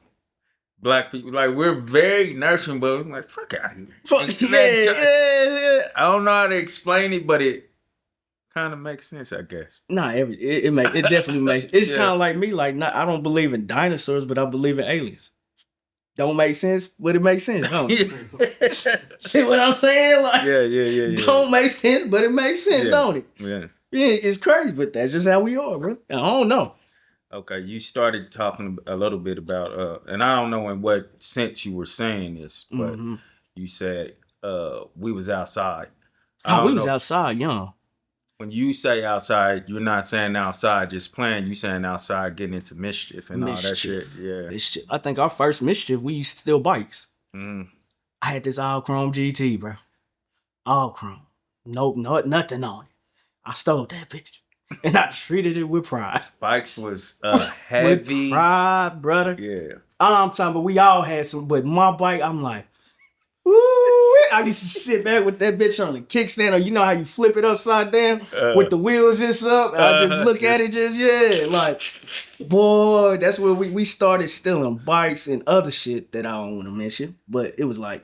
Black people, like, we're very nurturing, but we're like, fuck out of here. Yeah. I don't know how to explain it, but it kind of makes sense, I guess. Nah, it definitely makes sense. It's kind of like me. Like, I don't believe in dinosaurs, but I believe in aliens. Don't make sense, but it makes sense, don't it? See what I'm saying? Like, yeah. Don't make sense, but it makes sense, don't it? Yeah. Yeah, it's crazy, but that's just how we are, bro. I don't know. Okay, you started talking a little bit about, and I don't know in what sense you were saying this, but you said we was outside. We was outside, young. When you say outside, you're not saying outside just playing. You saying outside getting into mischief and all that shit. Yeah. Mischief. I think our first mischief, we used to steal bikes. I had this all chrome GT, bro. All chrome. Nope, nothing on it. I stole that bitch. And I treated it with pride. Bikes was heavy. With pride, brother. Yeah. I'm talking about we all had some, but my bike, I'm like, woo! I used to sit back with that bitch on the kickstand, or you know how you flip it upside down with the wheels just up. I just look at it, like, boy, that's where we started stealing bikes and other shit that I don't want to mention. But it was like,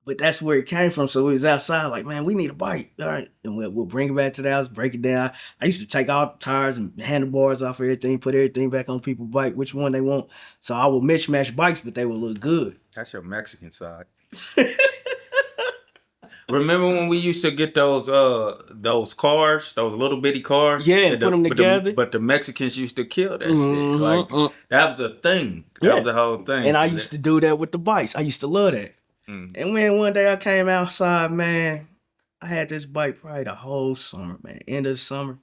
but that's where it came from. So we was outside, like, man, we need a bike. All right. And we'll bring it back to the house, break it down. I used to take all the tires and handlebars off everything, put everything back on people's bike, which one they want. So I would mismatch bikes, but they would look good. That's your Mexican side. Remember when we used to get those cars, those little bitty cars? Yeah, put them together. But the Mexicans used to kill that shit. Like, that was a thing. That was the whole thing. And I used to do that with the bikes. I used to love that. And when one day I came outside, man, I had this bike probably the whole summer, man. End of the summer,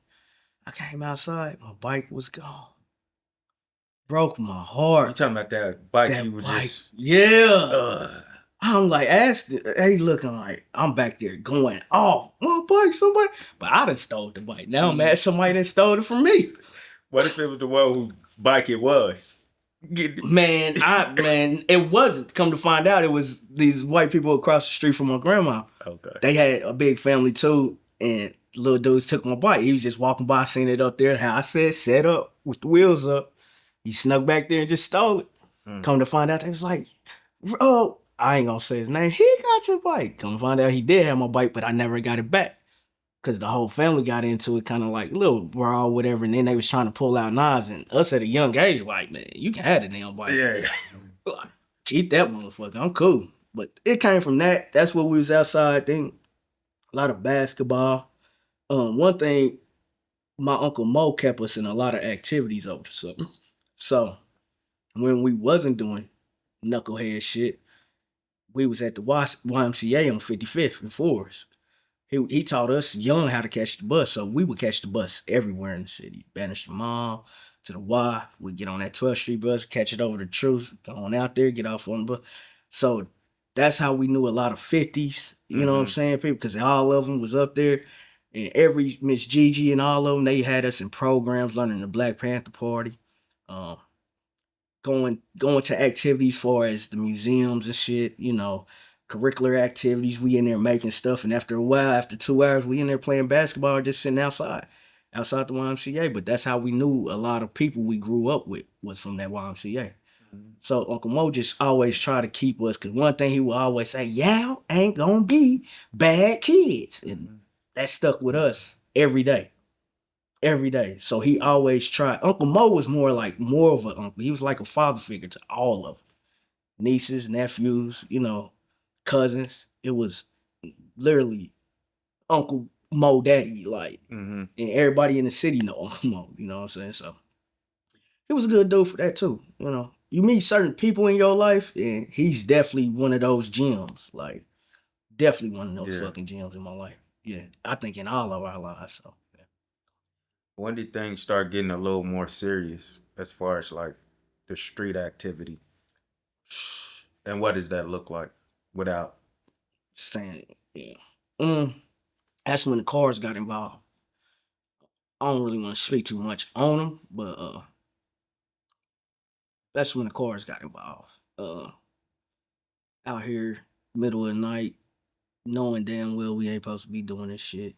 I came outside, my bike was gone. Broke my heart. You talking about that bike you was just... Yeah. I'm like, hey, looking like I'm back there going off. My bike, somebody. But I done stole the bike. Now I'm mad somebody done stole it from me. What if it was the one whose bike it was? Man, it wasn't. Come to find out, it was these white people across the street from my grandma. Okay. They had a big family too, and little dudes took my bike. He was just walking by, seen it up there. How I said, set up with the wheels up. He snuck back there and just stole it. Come to find out, they was like, oh, I ain't gonna say his name. He got your bike. Come to find out, he did have my bike, but I never got it back. Cause the whole family got into it, kind of like little brawl, whatever, and then they was trying to pull out knives, and us at a young age, like, man, you can have the damn bike. Yeah. Keep that motherfucker. I'm cool. But it came from that. That's what we was outside. Then a lot of basketball. One thing, my Uncle Mo kept us in a lot of activities over the summer. So when we wasn't doing knucklehead shit, we was at the YMCA on 55th and Forest. He taught us young how to catch the bus, so we would catch the bus everywhere in the city. Banish the mall to the Y. We get on that 12th Street bus, catch it over the Truth, go on out there, get off on the bus. So that's how we knew a lot of 50s. You know what I'm saying, people? Because all of them was up there, and every Miss Gigi and all of them, they had us in programs, learning the Black Panther Party. Going to activities far as the museums and shit, curricular activities. We in there making stuff, and after a while, after 2 hours, we in there playing basketball or just sitting outside the YMCA. But that's how we knew a lot of people we grew up with was from that YMCA. So Uncle Mo just always try to keep us, because one thing he would always say, y'all ain't gonna be bad kids. And that stuck with us every day. Every day. So he always tried. Uncle Mo was more of an uncle. He was like a father figure to all of them. Nieces, nephews, cousins. It was literally Uncle Mo Daddy, and everybody in the city know Uncle Mo, you know what I'm saying? So he was a good dude for that too, You meet certain people in your life, and he's definitely one of those gems. Definitely one of those fucking gems in my life. Yeah. I think in all of our lives, so. When did things start getting a little more serious as far as like the street activity? And what does that look like without saying? Yeah. That's when the cars got involved. I don't really want to speak too much on them, but that's when the cars got involved. Out here, middle of the night, knowing damn well we ain't supposed to be doing this shit,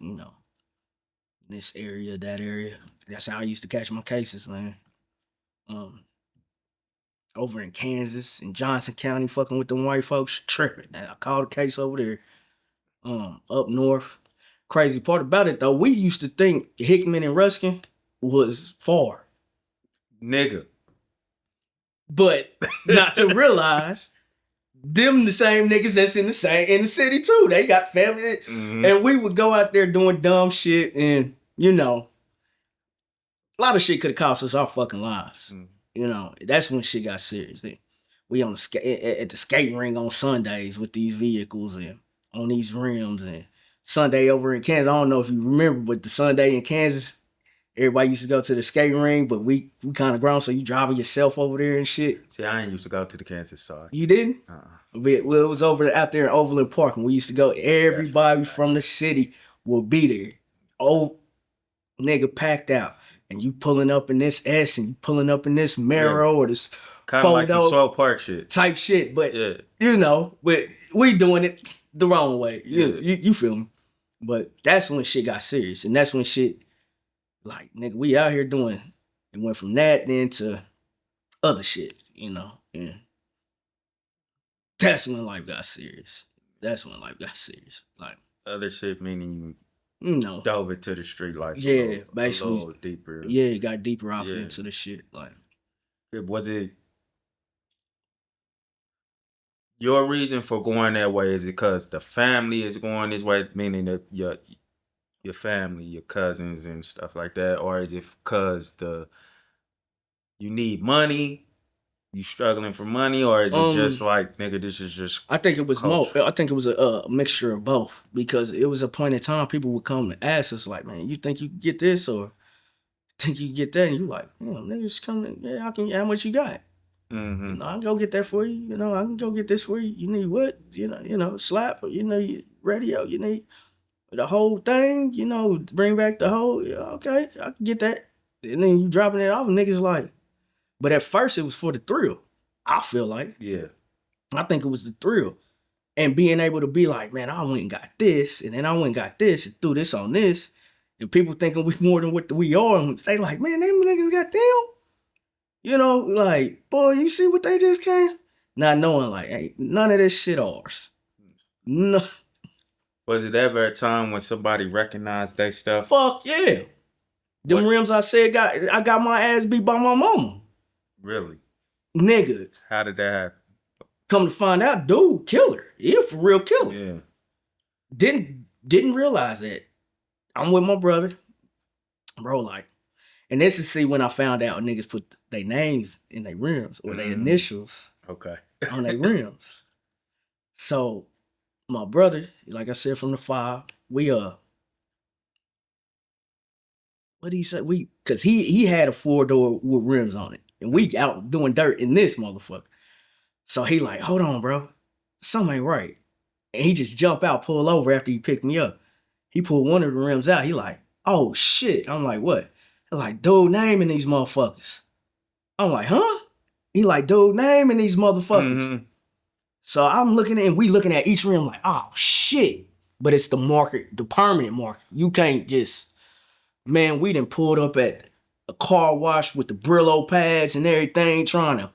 this area, that area. That's how I used to catch my cases, man. Over in Kansas, in Johnson County, fucking with them white folks, tripping. I called a case over there, up north. Crazy part about it, though, we used to think Hickman and Ruskin was far. Nigga. But not to realize them the same niggas that's in the city too. They got family. And we would go out there doing dumb shit, and a lot of shit could have cost us our fucking lives. That's when shit got serious. We on at the skating ring on Sundays with these vehicles and on these rims, and Sunday over in Kansas. I don't know if you remember, but the Sunday in Kansas, everybody used to go to the skating ring, but we kind of grown, so you driving yourself over there and shit. See, I ain't used to go to the Kansas side. You didn't? Well, it was out there in Overland Park, and we used to go. Everybody from the city will be there. Oh, nigga, packed out. And you pulling up in this S, and you pulling up in this Mero or this kind of like some Soul Park shit type shit. But but we doing it the wrong way. You feel me? But that's when shit got serious, and that's when shit nigga, we out here doing. It went from that then to other shit, and that's when life got serious. Other shit meaning you dove into the street life. Basically. A little deeper. Yeah, it got deeper off into the shit. Was it your reason for going that way? Is it because the family is going this way, meaning that your family, your cousins and stuff like that? Or is it because you need money? You struggling for money, or is it just nigga, this is just I think it was culture? I think it was a mixture of both, because it was a point in time people would come and ask us man, you think you can get this, or think you can get that? And you niggas coming, how much you got? I can go get that for you. I can go get this for you. You need what? Slap, radio, you need the whole thing, bring back the whole, okay, I can get that. And then you dropping it off, and niggas But at first it was for the thrill. I feel like. Yeah. I think it was the thrill. And being able to be like, man, I went and got this, and then I went and got this, and threw this on this. And people thinking we more than what we are. And they like, man, them niggas got them. You know, like, boy, you see what they just came? Not knowing, like, hey, none of this shit ours. No. Was it ever a time when somebody recognized their stuff? Fuck yeah. Them rims I said I got my ass beat by my mama. Really? Nigga. How did that happen? Come to find out, dude, killer. He a for real killer. Yeah. Didn't realize that. I'm with my brother. Bro, like, and this is see when I found out niggas put their names in their rims or their initials on their rims. So my brother, like I said from the 5, we what did he say? Cause he had a 4-door with rims on it. And we out doing dirt in this motherfucker. So he like, hold on, bro. Something ain't right. And he just jump out, pull over after he picked me up. He pulled one of the rims out. He like, oh shit. I'm like, what? I'm like, dude, naming these motherfuckers. I'm like, huh? He like, dude, naming these motherfuckers. Mm-hmm. So I'm looking at, and we looking at each rim like, oh shit. But it's the market, the permanent market. You can't just, man, we done pulled up at a car wash with the Brillo pads and everything trying to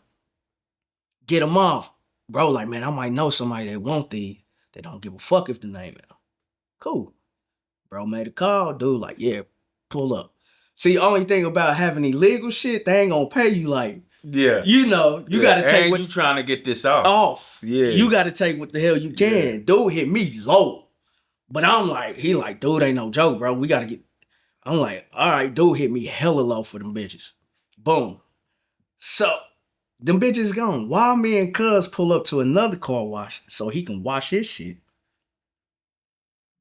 get them off. Bro, like, man, I might know somebody that want these. They don't give a fuck if the name it. Cool. Bro made a call. Dude, like, yeah, pull up. See, the only thing about having illegal shit, they ain't gonna pay you like, yeah. You know, you gotta take what you trying to get this off. Yeah. You gotta take what the hell you can. Yeah. Dude hit me low. But I'm like, he like, dude, ain't no joke, bro. We gotta get. I'm like, all right, dude hit me hella low for them bitches. Boom. So them bitches gone. While me and cuz pull up to another car wash so he can wash his shit.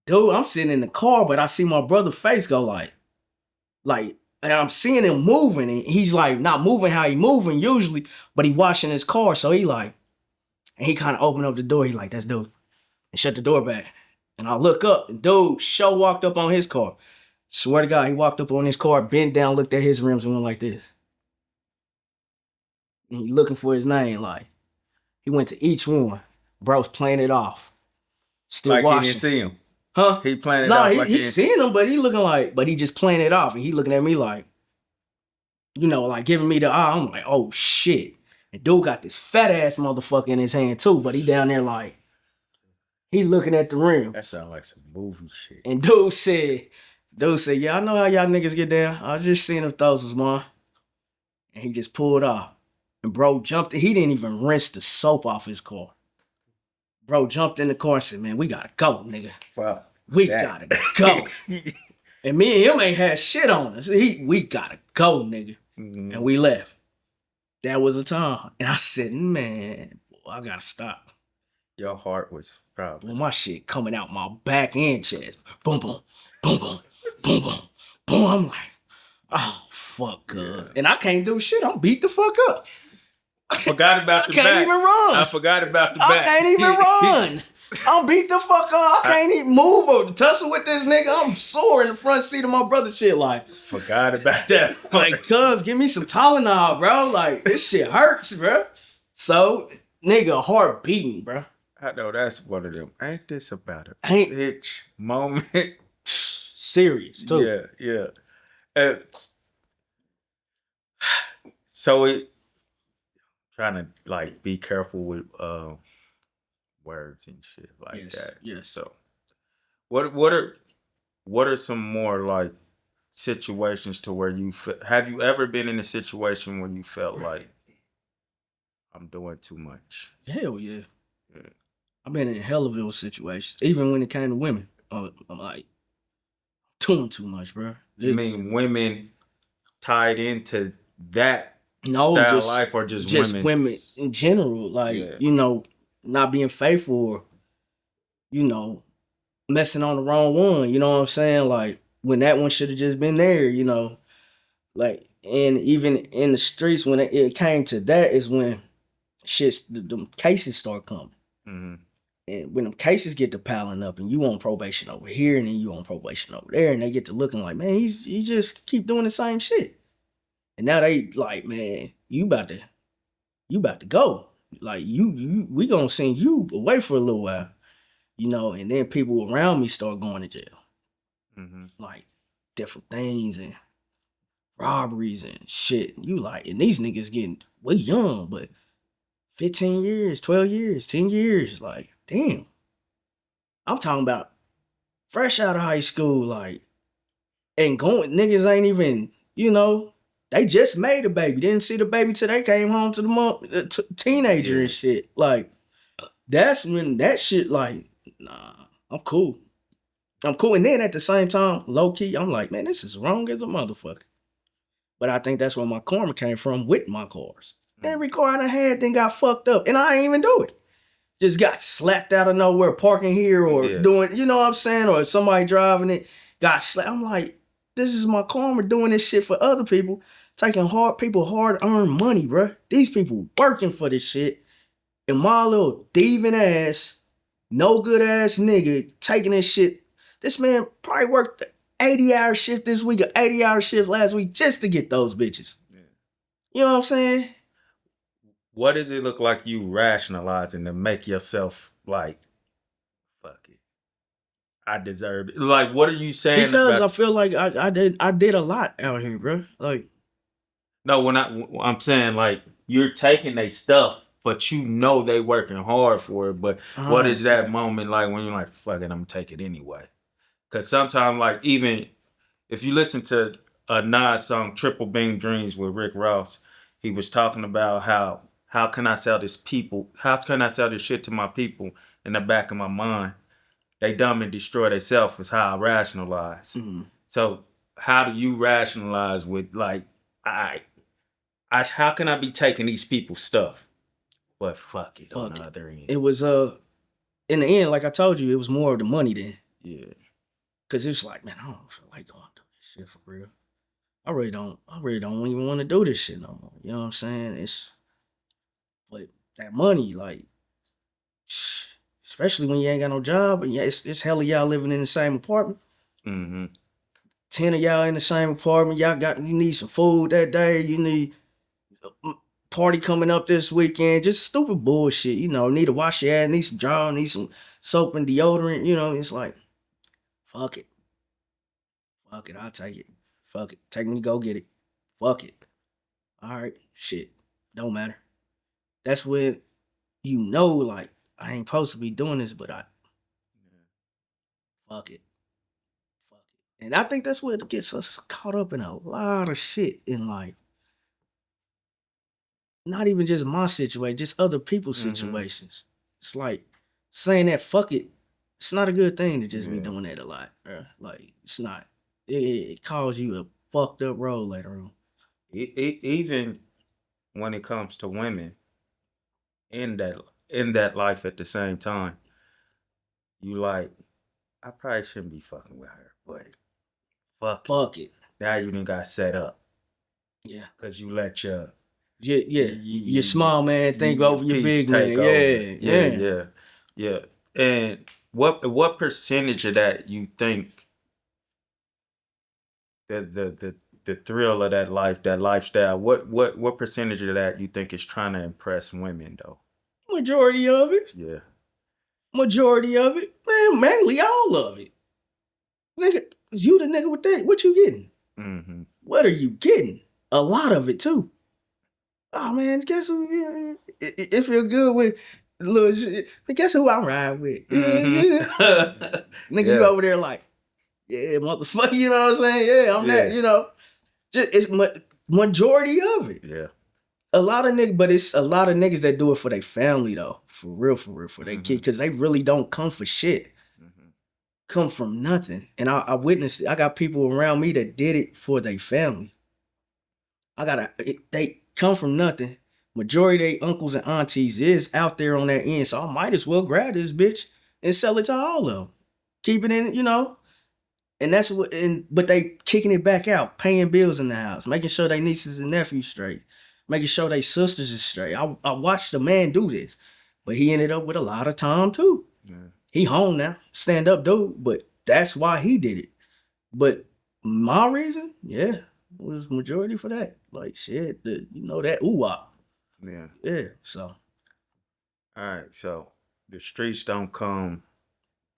Dude, I'm sitting in the car, but I see my brother's face go like, and I'm seeing him moving, and he's like not moving how he moving usually, but he washing his car, so he like, and he kind of opened up the door. He like, that's dude, and shut the door back. And I look up, and dude, walked up on his car. Swear to God, he walked up on his car, bent down, looked at his rims, and went like this. And he looking for his name, like he went to each one. Bro's playing it off, still like washing. He didn't see him. Huh? He playing it off. No, he seen him, but he looking like, but he just playing it off, and he looking at me like, you know, like giving me the eye. I'm like, oh shit. And dude got this fat ass motherfucker in his hand too, but he down there like, he looking at the rim. That sound like some movie shit. And dude said, yeah, I know how y'all niggas get down. I was just seeing if those was mine. And he just pulled off. And bro jumped, he didn't even rinse the soap off his car. Bro jumped in the car and said, man, we gotta go, nigga. Wow. We gotta go. And me and him ain't had shit on us. We gotta go, nigga. Mm-hmm. And we left. That was the time. And I said, man, boy, I gotta stop. Your heart was probably. Well, my shit coming out my back and chest. Boom, boom, boom, boom, boom, boom, boom. I'm like, oh, fuck, cuz. Yeah. And I can't do shit. I'm beat the fuck up. I forgot about the back. I can't even run. I forgot about the back. I can't even run. I'm beat the fuck up. I can't even move or tussle with this nigga. I'm sore in the front seat of my brother's shit. Like, forgot about that. Like, cuz, give me some Tylenol, bro. Like, this shit hurts, bro. So, nigga, heart beating, bro. I know that's one of them. Ain't this about a bitch moment? Serious, too. Yeah. So it trying to like be careful with words and shit like that. Yes. So what are some more like situations to where you have you ever been in a situation where you felt like I'm doing too much? Hell yeah. I've been in hell of those situations. Even when it came to women. I'm like, doing too much, bro. You mean women tied into that style of life or just women in general? Like, you know, not being faithful or, you know, messing on the wrong one. You know what I'm saying? Like, when that one should have just been there, you know. Like, and even in the streets, when it came to that is when the cases start coming. Mm-hmm. And when them cases get to piling up and you on probation over here and then you on probation over there and they get to looking like, man, he just keep doing the same shit. And now they like, man, you about to go. Like we gonna send you away for a little while, you know. And then people around me start going to jail, like different things and robberies and shit. You like, and these niggas getting way young, but 15 years, 12 years, 10 years, like damn. I'm talking about fresh out of high school, like, and going niggas ain't even, you know, they just made a baby. Didn't see the baby till they came home to the mom, teenager and shit. Like, that's when that shit, like, nah, I'm cool. I'm cool. And then at the same time, low key, I'm like, man, this is wrong as a motherfucker. But I think that's where my karma came from with my cars. Every car I had then got fucked up, and I ain't even do it. Just got slapped out of nowhere, parking here or doing, you know what I'm saying? Or somebody driving it, got slapped. I'm like, this is my karma doing this shit for other people, taking hard-earned money, bro. These people working for this shit. And my little thieving ass, no good ass nigga taking this shit. This man probably worked 80-hour shift this week, an 80-hour shift last week just to get those bitches. Yeah. You know what I'm saying? What does it look like you rationalizing to make yourself like, fuck it, I deserve it? Like, what are you saying? Because I feel like I did a lot out here, bro. Like, no, I'm saying like you're taking their stuff, but you know they working hard for it. But what is that moment like when you're like, fuck it, I'm gonna take it anyway? Because sometimes, like, even if you listen to a Nas song, Triple Beam Dreams with Rick Ross, he was talking about how can I sell this shit to my people in the back of my mind? They dumb and destroy themselves is how I rationalize. Mm-hmm. So how do you rationalize with like, how can I be taking these people's stuff? But fuck it on the other end. It was in the end, like I told you, it was more of the money then. Yeah. Cause it's like, man, I don't feel like going through this shit for real. I really don't even want to do this shit no more. You know what I'm saying? But that money, like, especially when you ain't got no job, and yeah, it's hella y'all living in the same apartment. Mm-hmm. 10 of y'all in the same apartment. You need some food that day. You need a party coming up this weekend. Just stupid bullshit. You know, need to wash your ass, need some drawing, need some soap and deodorant. You know, it's like, fuck it. Fuck it, I'll take it. Fuck it. Take me to go get it. Fuck it. All right, shit. Don't matter. That's when you know, like, I ain't supposed to be doing this, but fuck it. Fuck it. And I think that's what gets us caught up in a lot of shit in life. Not even just my situation, just other people's situations. It's like saying that fuck it, it's not a good thing to just be doing that a lot. Like, it's not. It calls you a fucked up road later on. Even when it comes to women in that life at the same time, you like, I probably shouldn't be fucking with her, but fuck it. Now you done got set up. Yeah. Because you let your small man think over your big man. Yeah. And what percentage of that you think the thrill of that life, that lifestyle, what percentage of that you think is trying to impress women though? Majority of it. Yeah. Majority of it. Man, mainly all of it. Nigga, you the nigga with that. What you getting? Mm-hmm. What are you getting? A lot of it too. Oh man, guess who? It feel good with little shit. But guess who I'm riding with? Mm-hmm. Nigga, you over there like, yeah, motherfucker. You know what I'm saying? Yeah, I'm that. You know, just it's majority of it. Yeah. A lot of niggas, but it's a lot of niggas that do it for their family though. For real, for their kid, because they really don't come for shit. Come from nothing. And I witnessed it. I got people around me that did it for their family. They come from nothing. Majority of their uncles and aunties is out there on that end. So I might as well grab this bitch and sell it to all of them. Keep it in, you know. And that's what, but they kicking it back out, paying bills in the house, making sure their nieces and nephews straight, making sure their sisters is straight. I watched a man do this, but he ended up with a lot of time too. Yeah. He home now, stand up dude, but that's why he did it. But my reason, was majority for that. Like shit, that ooh-ah. Yeah. Yeah. So All right. So the streets don't come.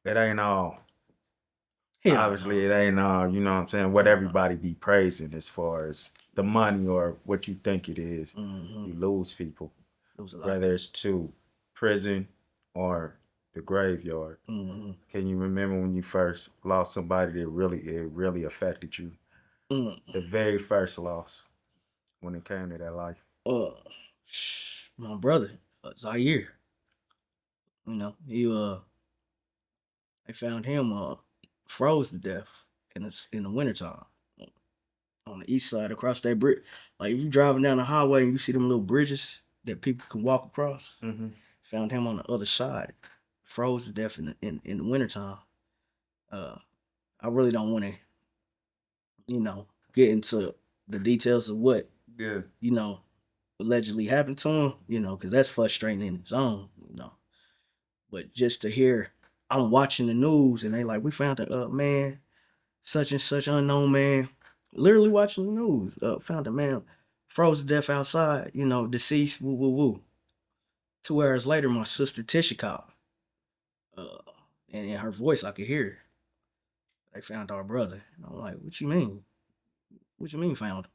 It ain't all. hell Obviously, no. it ain't all. You know what I'm saying? What Hell no. everybody be praising as far as the money or what you think it is. Mm-hmm. You lose people, It was a lot. whether it's to prison or the graveyard. Mm-hmm. Can you remember when you first lost somebody that really affected you? Mm. The very first loss when it came to that life. Uh, my brother, Zaire. He they found him froze to death in the wintertime on the east side across that bridge. Like if you driving down the highway and you see them little bridges that people can walk across, Mm-hmm. found him on the other side, froze to death in the wintertime. Uh, I really don't want to, get into the details of what Yeah. allegedly happened to him, because that's frustrating in its own. But just to hear, I'm watching the news and they like, we found a man, such and such unknown man, literally watching the news, found a man froze to death outside, deceased, woo, woo, woo. 2 hours later, my sister Tisha called, uh, and in her voice, I could hear her. They found our brother. And I'm like, what you mean? What you mean found him?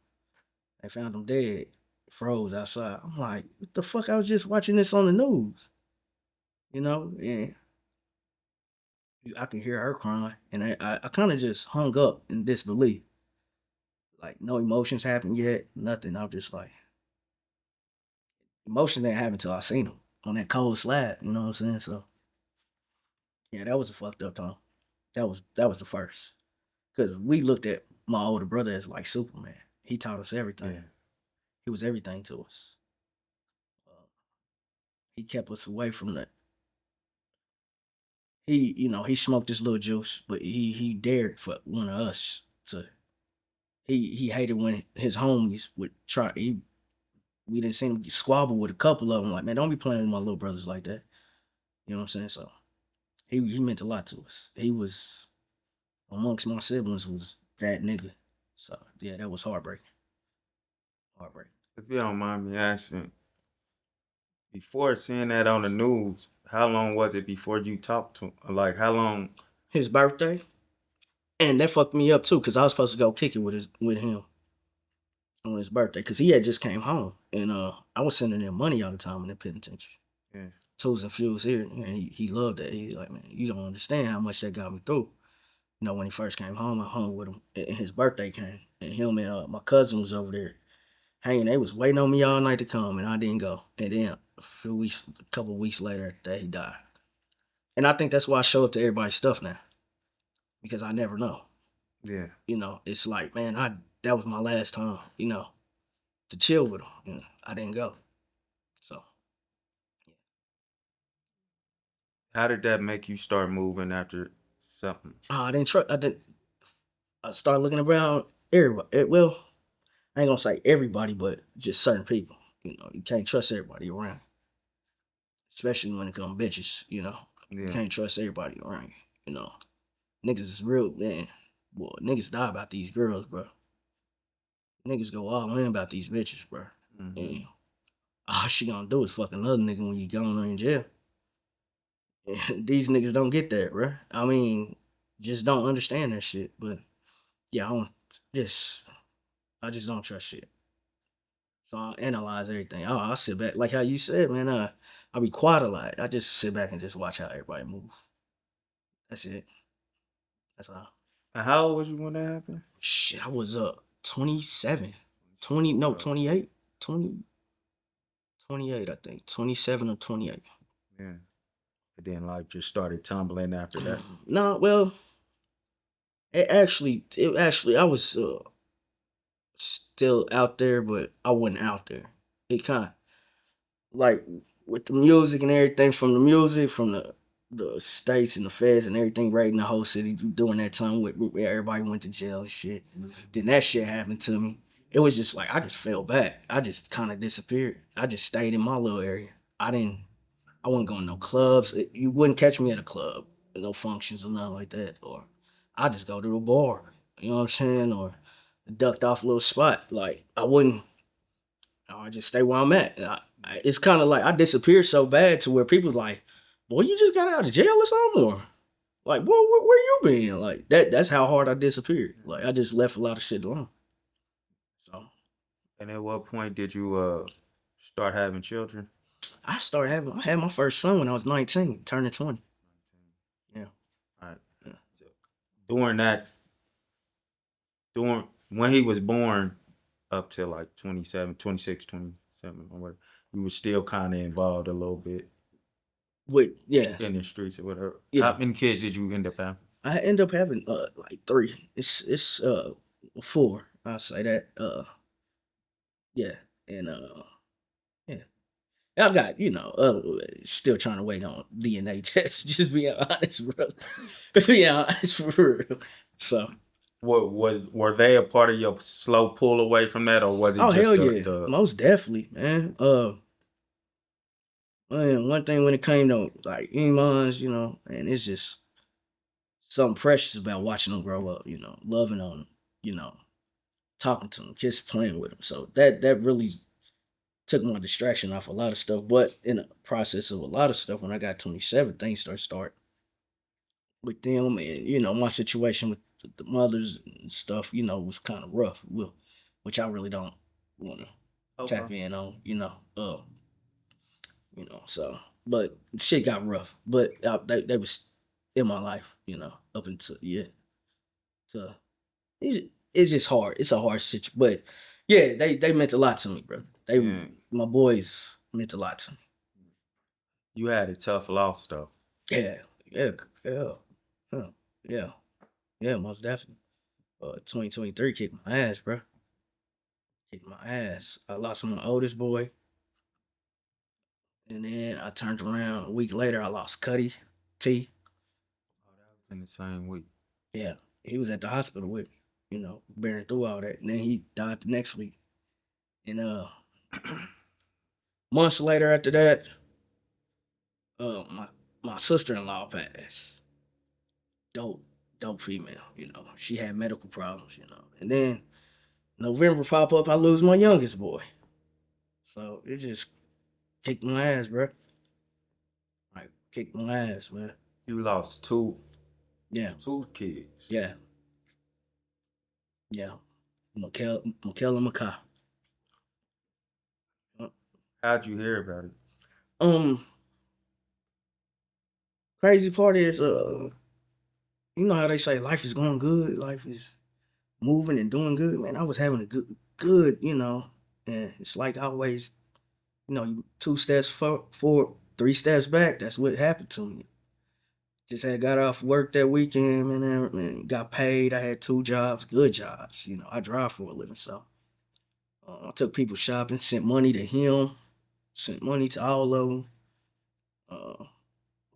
They found him dead, froze outside. I'm like, what the fuck? I was just watching this on the news, and I can hear her crying, and I kind of just hung up in disbelief. Like no emotions happened yet, nothing. I'm just like, emotions didn't happen until I seen him on that cold slab. You know what I'm saying? So yeah, that was a fucked up time. That was the first, because we looked at my older brother as like Superman. He taught us everything. Yeah. He was everything to us. He kept us away from that. He smoked this little juice, but he dared for one of us to. He hated when his homies would try. We didn't see him squabble with a couple of them. Like, man, don't be playing with my little brothers like that. You know what I'm saying? So he meant a lot to us. He was amongst my siblings was that nigga. So yeah, that was heartbreaking. Heartbreaking. If you don't mind me asking, before seeing that on the news, how long was it before you talked to him? Like, how long? His birthday, and that fucked me up too, cause I was supposed to go kick it with him on his birthday, cause he had just came home, and I was sending him money all the time in the penitentiary. Yeah. Tools and fuels here, and he loved that. He's like, man, you don't understand how much that got me through. When he first came home, I hung with him, and his birthday came, and him and my cousin was over there hanging. They was waiting on me all night to come, and I didn't go. And then a couple of weeks later, that he died. And I think that's why I show up to everybody's stuff now, because I never know. Yeah. It's like, man, that was my last time, to chill with him. I didn't go. So How did that make you start moving after something? I didn't trust. I didn't. I started looking around everybody. Well, I ain't gonna say everybody, but just certain people. You can't trust everybody around, especially when it comes bitches. You Yeah. can't trust everybody around you. Niggas is real, man. Boy, niggas die about these girls, bro. Niggas go all in about these bitches, bro. Mm-hmm. And all she gonna do is fuck another nigga when you going in jail. And these niggas don't get that, bro. I mean, just don't understand that shit. But yeah, just I just don't trust shit. So I analyze everything. I sit back, like how you said, man. I be quiet a lot. I just sit back and just watch how everybody move. That's it. That's all. And how old was you when that happened? Shit, I was 27. 20, no, 28. 20, 28, I think. 27 or 28. Yeah. And then life just started tumbling after that. No, well, it actually, I was still out there, but I wasn't out there. It kind of like with the music and everything, from the music, from the states and the feds and everything, raiding the whole city during that time where everybody went to jail and shit. Then that shit happened to me. It was just like I just fell back. I just kind of disappeared. I just stayed in my little area. I wasn't going to no clubs. You wouldn't catch me at a club, no functions or nothing like that. Or I just go to a bar. You know what I'm saying? Or ducked off a little spot. Like I wouldn't. I just stay where I'm at. It's kind of like I disappeared so bad to where people like, boy, you just got out of jail or something, or like, boy, where you been? Like that. That's how hard I disappeared. Like I just left a lot of shit alone. So And at what point did you start having children? I had my first son when I was 19, turning 20. Yeah. All right. Yeah. So during that, during when he was born, up to like 27, 26, 27, or whatever, you were still kind of involved a little bit Yeah. in the streets or whatever. Yeah. How many kids did you end up having? I end up having like three. It's four. I'll say that. Yeah. And yeah. I got, still trying to wait on DNA tests. Just being honest, bro. Being honest for real. So Were they a part of your slow pull away from that, or was it oh just hell yeah. the Most definitely, man. Man, one thing when it came to like imams, and it's just something precious about watching them grow up, loving on them, talking to them, just playing with them. So that really took my distraction off a lot of stuff. But in the process of a lot of stuff, when I got 27, things start with them, and my situation with the mothers and stuff, was kind of rough. Which I really don't want to tap okay? in on, So, but shit got rough. But they was in my life, up until yeah. So it's just hard. It's a hard situation, but yeah, they meant a lot to me, bro. Yeah, My boys meant a lot to me. you had a tough loss though. Yeah, yeah, yeah, yeah, yeah, yeah, most definitely. 2023 kicked my ass, bro. Kicked my ass. I lost my oldest boy, and then I turned around a week later. I lost Cuddy T. Oh, that was in the same week. Yeah, he was at the hospital with me, bearing through all that, and then he died the next week. And months later after that, my sister in law passed. Dope, dope female. She had medical problems. And then November pop up, I lose my youngest boy. So it just kicked my ass, bro. Like kicked my ass, man. You lost two Yeah, two kids. yeah, yeah. Mikel and Makai. How'd you hear about it? Um, crazy part is, you know how they say life is going good, life is moving and doing good. Man, I was having a good, and it's like always, you 2 steps forward, 3 steps back. That's what happened to me. Just had got off work that weekend, man, and got paid. I had 2 jobs, good jobs. I drive for a living, so I took people shopping, sent money to him, sent money to all of them. Uh,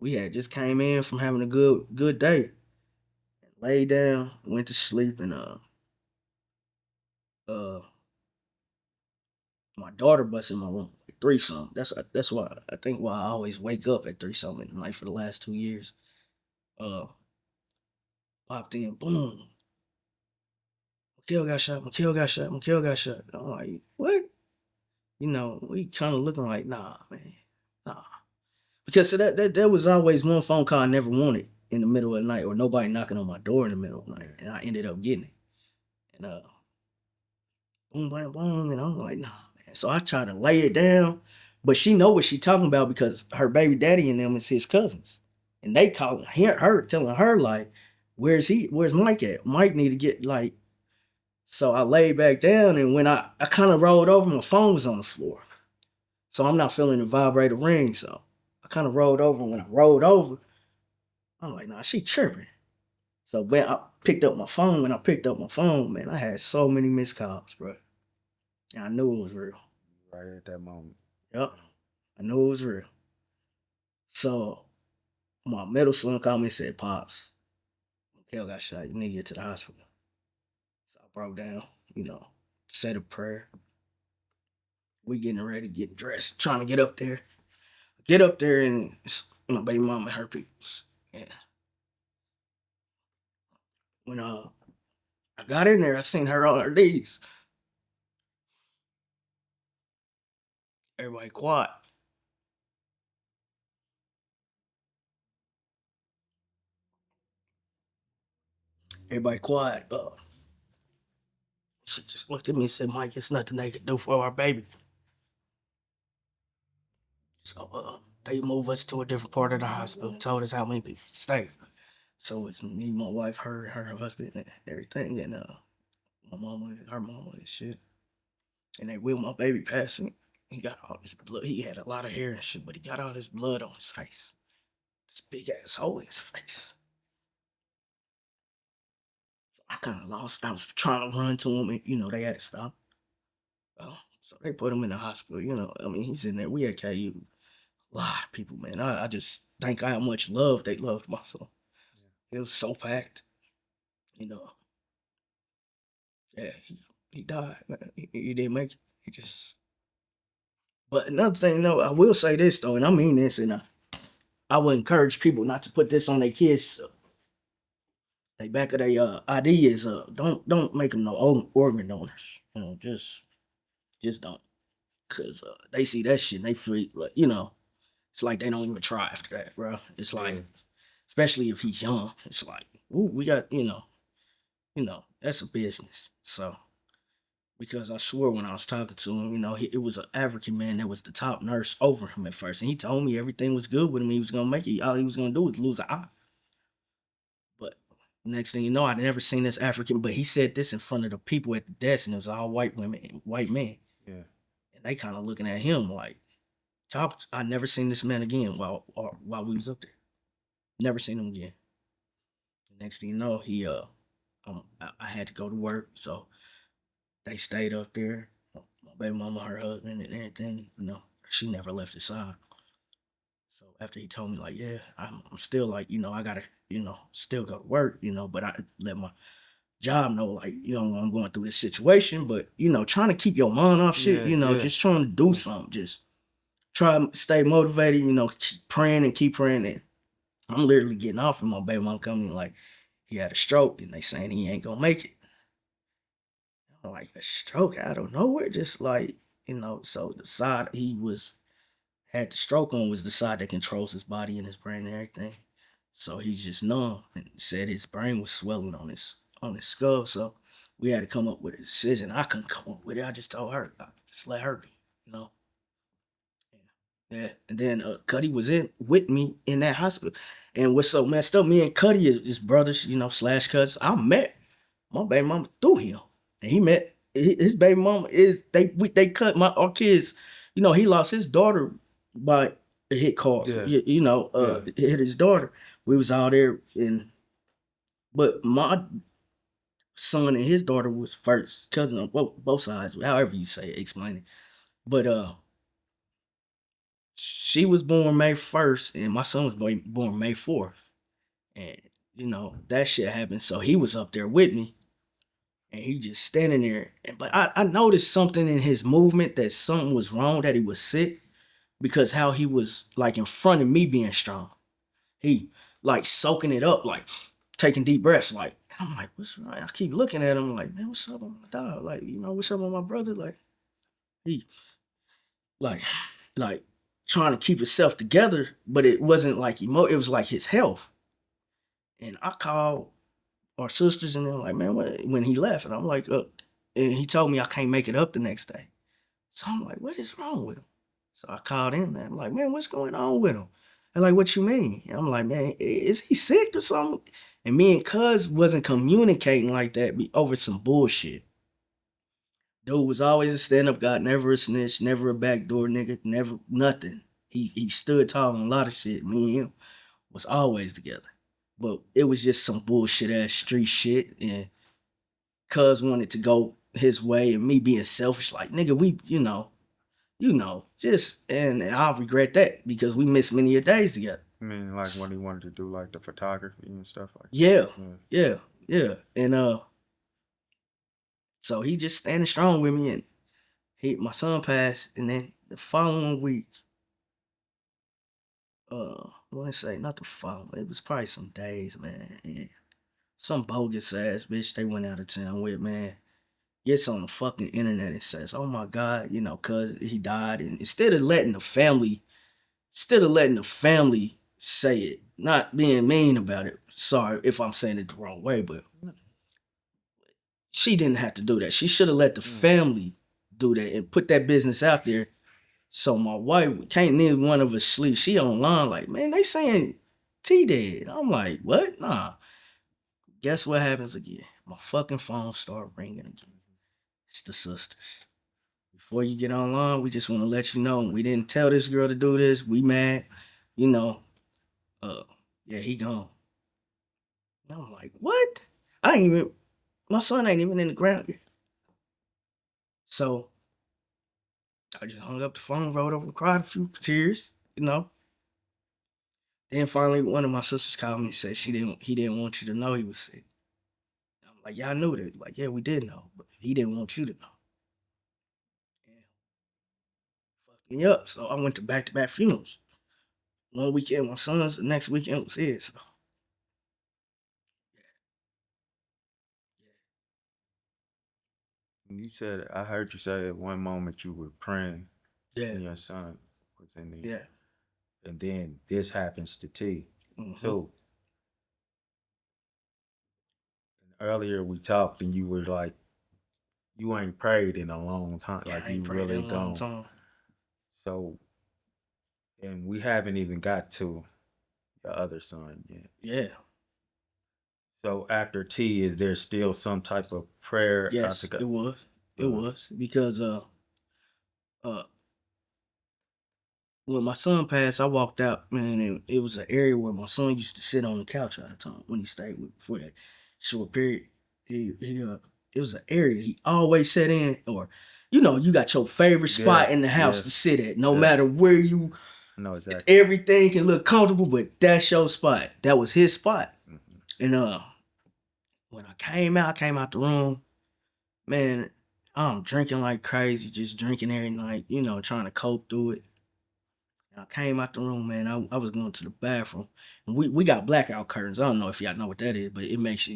we had just came in from having a good day. Laid down, went to sleep, and uh, my daughter busted in my room at 3 something. That's why I think why I always wake up at 3 something in the night for the last 2 years. Uh, popped in, boom. Mikhail got shot. Mikhail got shot. Mikhail got shot. I'm like, what? We kind of looking like, nah, man, nah. Because that was always one phone call I never wanted in the middle of the night, or nobody knocking on my door in the middle of the night, and I ended up getting it. And boom, bam, boom, and I'm like, nah, man. So I try to lay it down, but she know what she talking about because her baby daddy and them is his cousins, and they calling her, telling her like, where's he? Where's Mike at? Mike need to get like. So I laid back down, and when I kind of rolled over, my phone was on the floor, so I'm not feeling the vibrator ring. So I kind of rolled over. And when I rolled over, I'm like, nah, she tripping. So when I picked up my phone, man, I had so many missed calls, bro. And I knew it was real. Right at that moment. Yep. I knew it was real. So my middle son called me and said, Pops, Kel got shot. You need to get to the hospital. So I broke down, said a prayer. We getting ready, getting dressed, trying to get up there. Get up there and it's my baby mama and her peoples. Yeah. When I got in there, I seen her on her knees. Everybody quiet. Everybody quiet. She just looked at me and said, Mike, it's nothing they can do for our baby. So they moved us to a different part of the hospital, told us how many people stay. So it's me, my wife, her husband, and everything, and my mama, her mama, and shit. And they will my baby passing. He got all this blood. He had a lot of hair and shit, but he got all this blood on his face. This big ass hole in his face. I kind of lost. I was trying to run to him, and they had to stop. So they put him in the hospital. I mean, he's in there. We had KU. A lot of people, man. I just think how much love they loved my son. It was so packed. You know, yeah, he died. Man. He didn't make it. He just. But another thing, though, I will say this though, and I mean this, and I would encourage people not to put this on their kids. They back of their ideas. Don't make them no organ donors. Just don't, cause they see that shit and they feel like it's like they don't even try after that, bro. It's like, especially if he's young, it's like, ooh, we got that's a business. So because I swear when I was talking to him, it was an African man that was the top nurse over him at first, and he told me everything was good with him. He was gonna make it. All he was gonna do was lose an eye. But next thing you know, I'd never seen this African, but he said this in front of the people at the desk, and it was all white women and white men. Yeah. And they kind of looking at him like, I never seen this man again while we was up there. Never seen him again. The next thing you know, I had to go to work, so they stayed up there. My baby mama, her husband, and everything. She never left his side. So after he told me like, yeah, I'm still like, I gotta, still go to work, but I let my job know like, I'm going through this situation, but trying to keep your mind off shit, just trying to do something, just try to stay motivated, keep praying and keep praying. And I'm literally getting off, and my baby mom coming like he had a stroke, and they saying he ain't gonna make it. I'm like, a stroke out of nowhere, just like so the side he was had the stroke on was the side that controls his body and his brain and everything. So he's just numb, and said his brain was swelling on his skull. So we had to come up with a decision. I couldn't come up with it. I just told her, just let her be, you know. Yeah. And then Cuddy was in with me in that hospital. And what's so messed up, me and Cuddy is brothers, slash cousins. I met my baby mama through him. And he met his baby mama is they cut our kids. He lost his daughter by a hit car. Yeah. Hit his daughter. We was out there, but my son and his daughter was first cousin on both sides, however you say it, explain it. But she was born May 1st, and my son was born May 4th. And that shit happened. So he was up there with me, and he just standing there. But I noticed something in his movement, that something was wrong, that he was sick, because how he was like in front of me being strong. He like soaking it up, like taking deep breaths. Like, I'm like, what's wrong? I keep looking at him like, man, what's up with my dog? Like, what's up with my brother? Like, he like like trying to keep himself together, but it wasn't like it was like his health. And I called our sisters, and they're like, man, when he left, and I'm like, and he told me I can't make it up the next day. So I'm like, what is wrong with him? So I called him, man. I'm like, man, what's going on with him? They're like, what you mean? And I'm like, man, is he sick or something? And me and Cuz wasn't communicating like that over some bullshit. Dude was always a stand-up guy, never a snitch, never a backdoor nigga, never nothing. He stood tall on a lot of shit. Me and him was always together. But it was just some bullshit ass street shit, and Cuz wanted to go his way, and me being selfish, like, nigga, we, just, and I'll regret that because we missed many a days together. I mean, like what he wanted to do, like the photography and stuff like yeah, that. yeah. And so he just standing strong with me, and my son passed, and then the following week, I want to say not the following, it was probably some days, man. And some bogus ass bitch they went out of town with, man, gets on the fucking internet and says, "Oh my God, cuz he died." And instead of letting the family say it, not being mean about it. Sorry if I'm saying it the wrong way, but she didn't have to do that. She should have let the family do that and put that business out there. So my wife can't neither one of us sleep. She online like, man, they saying T dead. I'm like, what? Nah. Guess what happens again? My fucking phone start ringing again. It's the sisters. Before you get online, we just want to let you know we didn't tell this girl to do this. We mad, you know. Yeah, he gone. And I'm like, what? My son ain't even in the ground yet. So I just hung up the phone, rolled over, and cried a few tears. Then finally, one of my sisters called me and said he didn't want you to know he was sick. I'm like, y'all knew that. Like, yeah, we did know, but he didn't want you to know. Yeah, fucked me up. So I went to back funerals. One weekend my son's, the next weekend was his. So, You said I heard you say at one moment you were praying yeah, and your son was in there. yeah. And then this happens to T too. And earlier we talked and you were like, you ain't prayed in a long time. Yeah, Like I you ain't prayed really in a long don't. time. So, and we haven't even got to your other son yet. Yeah. So after T, is there still some type of prayer out to Yes, it God? was. It was because uh when my son passed, I walked out, man, and it was an area where my son used to sit on the couch all the time when he stayed with for that short period. He it was an area he always sat in, or you got your favorite spot in the house to sit at, no matter where you. No, exactly. Everything can look comfortable, but that's your spot. That was his spot. And when I came out the room, man, I'm drinking like crazy, just drinking every night, trying to cope through it. I came out the room, man. I was going to the bathroom. And we got blackout curtains. I don't know if y'all know what that is, but it makes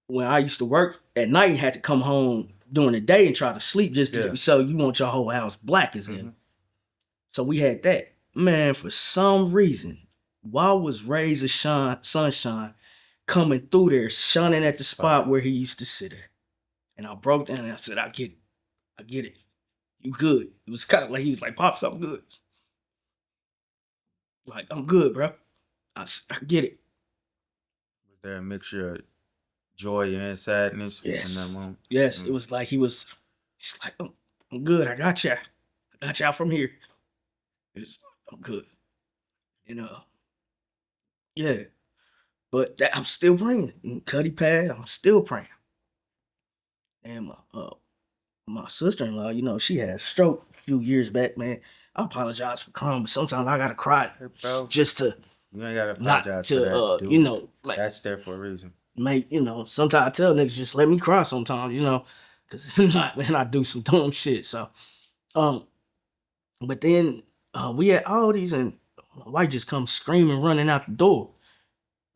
when I used to work at night, you had to come home during the day and try to sleep just to get, so you want your whole house black as hell. So we had that. Man, for some reason, why was rays of sunshine coming through there, shining at the spot where he used to sit at? And I broke down and I said, I get it. I get it. You good. It was kind of like he was like, Pops, I'm good. Like, I'm good, bro. I get it. Was there a mixture of joy and sadness in that moment? Yes. It was like he's like, I'm good. I got you. I got y'all from here. I'm good. Yeah. But I'm still praying. Cuddy pad, I'm still praying. And my sister-in-law, she had a stroke a few years back, man. I apologize for crying, but sometimes I gotta cry just to you ain't gotta not apologize to for that, like that's there for a reason. sometimes I tell niggas just let me cry sometimes, because if not, man, I do some dumb shit. So but then we had all these and my wife just comes screaming, running out the door.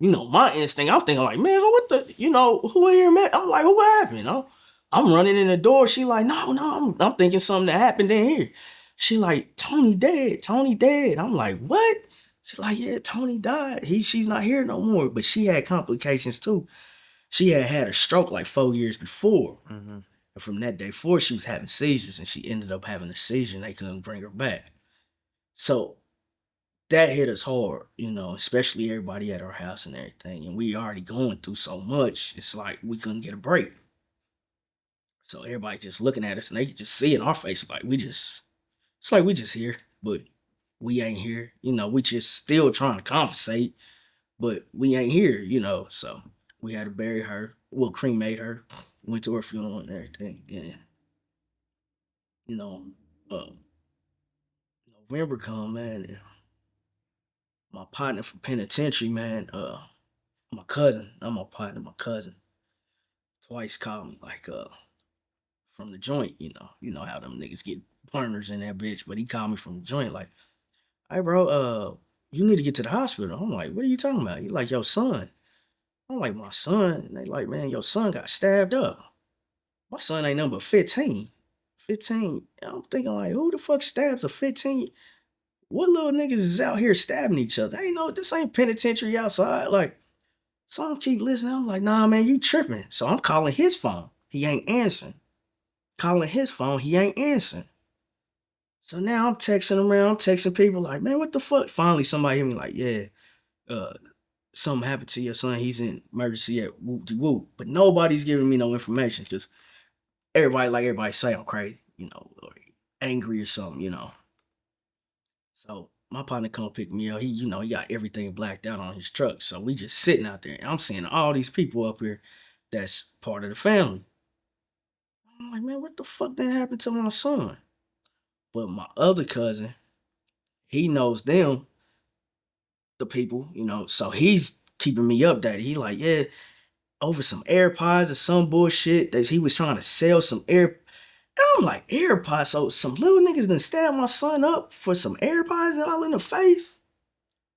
My instinct, I'm thinking like, man, what the, who in here, man? I'm like, who happened? I'm running in the door. She like, no, I'm thinking something that happened in here. She like, Tony dead. I'm like, what? She like, yeah, Tony died. She's not here no more. But she had complications too. She had a stroke like 4 years before. And from that day forward, she was having seizures and she ended up having a seizure and they couldn't bring her back. So that hit us hard, especially everybody at our house and everything. And we already going through so much. It's like we couldn't get a break. So everybody just looking at us and they just see in our face like it's like we just here, but we ain't here. We just still trying to compensate, but we ain't here, So we had to bury her. Well, cremate her. Went to her funeral and everything. And uh, November come, man. And my partner from penitentiary, man, my cousin, not my partner, my cousin, twice called me like from the joint, how them niggas get burners in that bitch, but he called me from the joint like, hey bro, you need to get to the hospital. I'm like, what are you talking about? He like, your son. I'm like, my son. And they like, man, your son got stabbed up. My son ain't number 15. 15. I'm thinking like, who the fuck stabs a 15? What little niggas is out here stabbing each other? Ain't no, this ain't penitentiary outside. Like, so I'm keep listening. I'm like, nah, man, you tripping. So I'm calling his phone. He ain't answering. Calling his phone. He ain't answering. So now I'm texting around, I'm texting people like, man, what the fuck? Finally, somebody hit me like, yeah, uh, something happened to your son. He's in emergency at whoop de whoop. But nobody's giving me no information because everybody say I'm crazy, or angry or something, So my partner come pick me up. He got everything blacked out on his truck. So we just sitting out there. And I'm seeing all these people up here that's part of the family. I'm like, man, what the fuck did happen to my son? But my other cousin, he knows them, the people, so he's keeping me updated. He like, yeah, over some AirPods or some bullshit that he was trying to sell some air. And I'm like, AirPods? So some little niggas done stabbed my son up for some AirPods all in the face?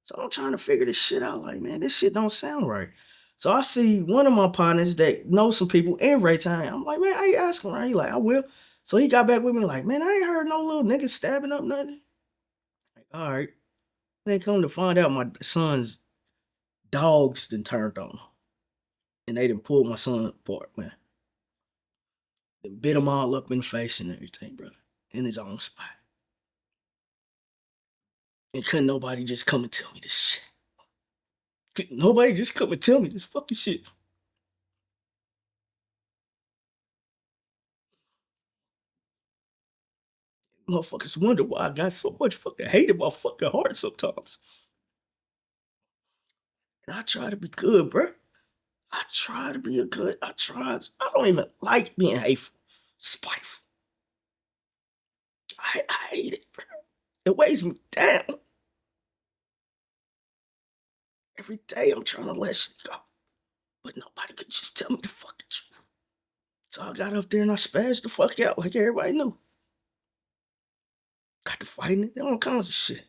So I'm trying to figure this shit out. Like, man, this shit don't sound right. So I see one of my partners that knows some people in Raytown. I'm like, man, I ain't asking right. He like, I will. So he got back with me like, man, I ain't heard no little niggas stabbing up nothing. Like, all right. Then come to find out my son's dogs done turned on him. And they done pulled my son apart, man. They bit him all up in the face and everything, brother. In his own spot. And couldn't nobody just come and tell me this shit. Couldn't nobody just come and tell me this fucking shit. Motherfuckers wonder why I got so much fucking hate in my fucking heart sometimes. And I try to be good, bro. I try to be a good. I don't even like being hateful, spiteful. I hate it, bro. It weighs me down. Every day I'm trying to let shit go. But nobody could just tell me the fucking truth. So I got up there and I spazzed the fuck out like everybody knew. Got to fighting it, all kinds of shit.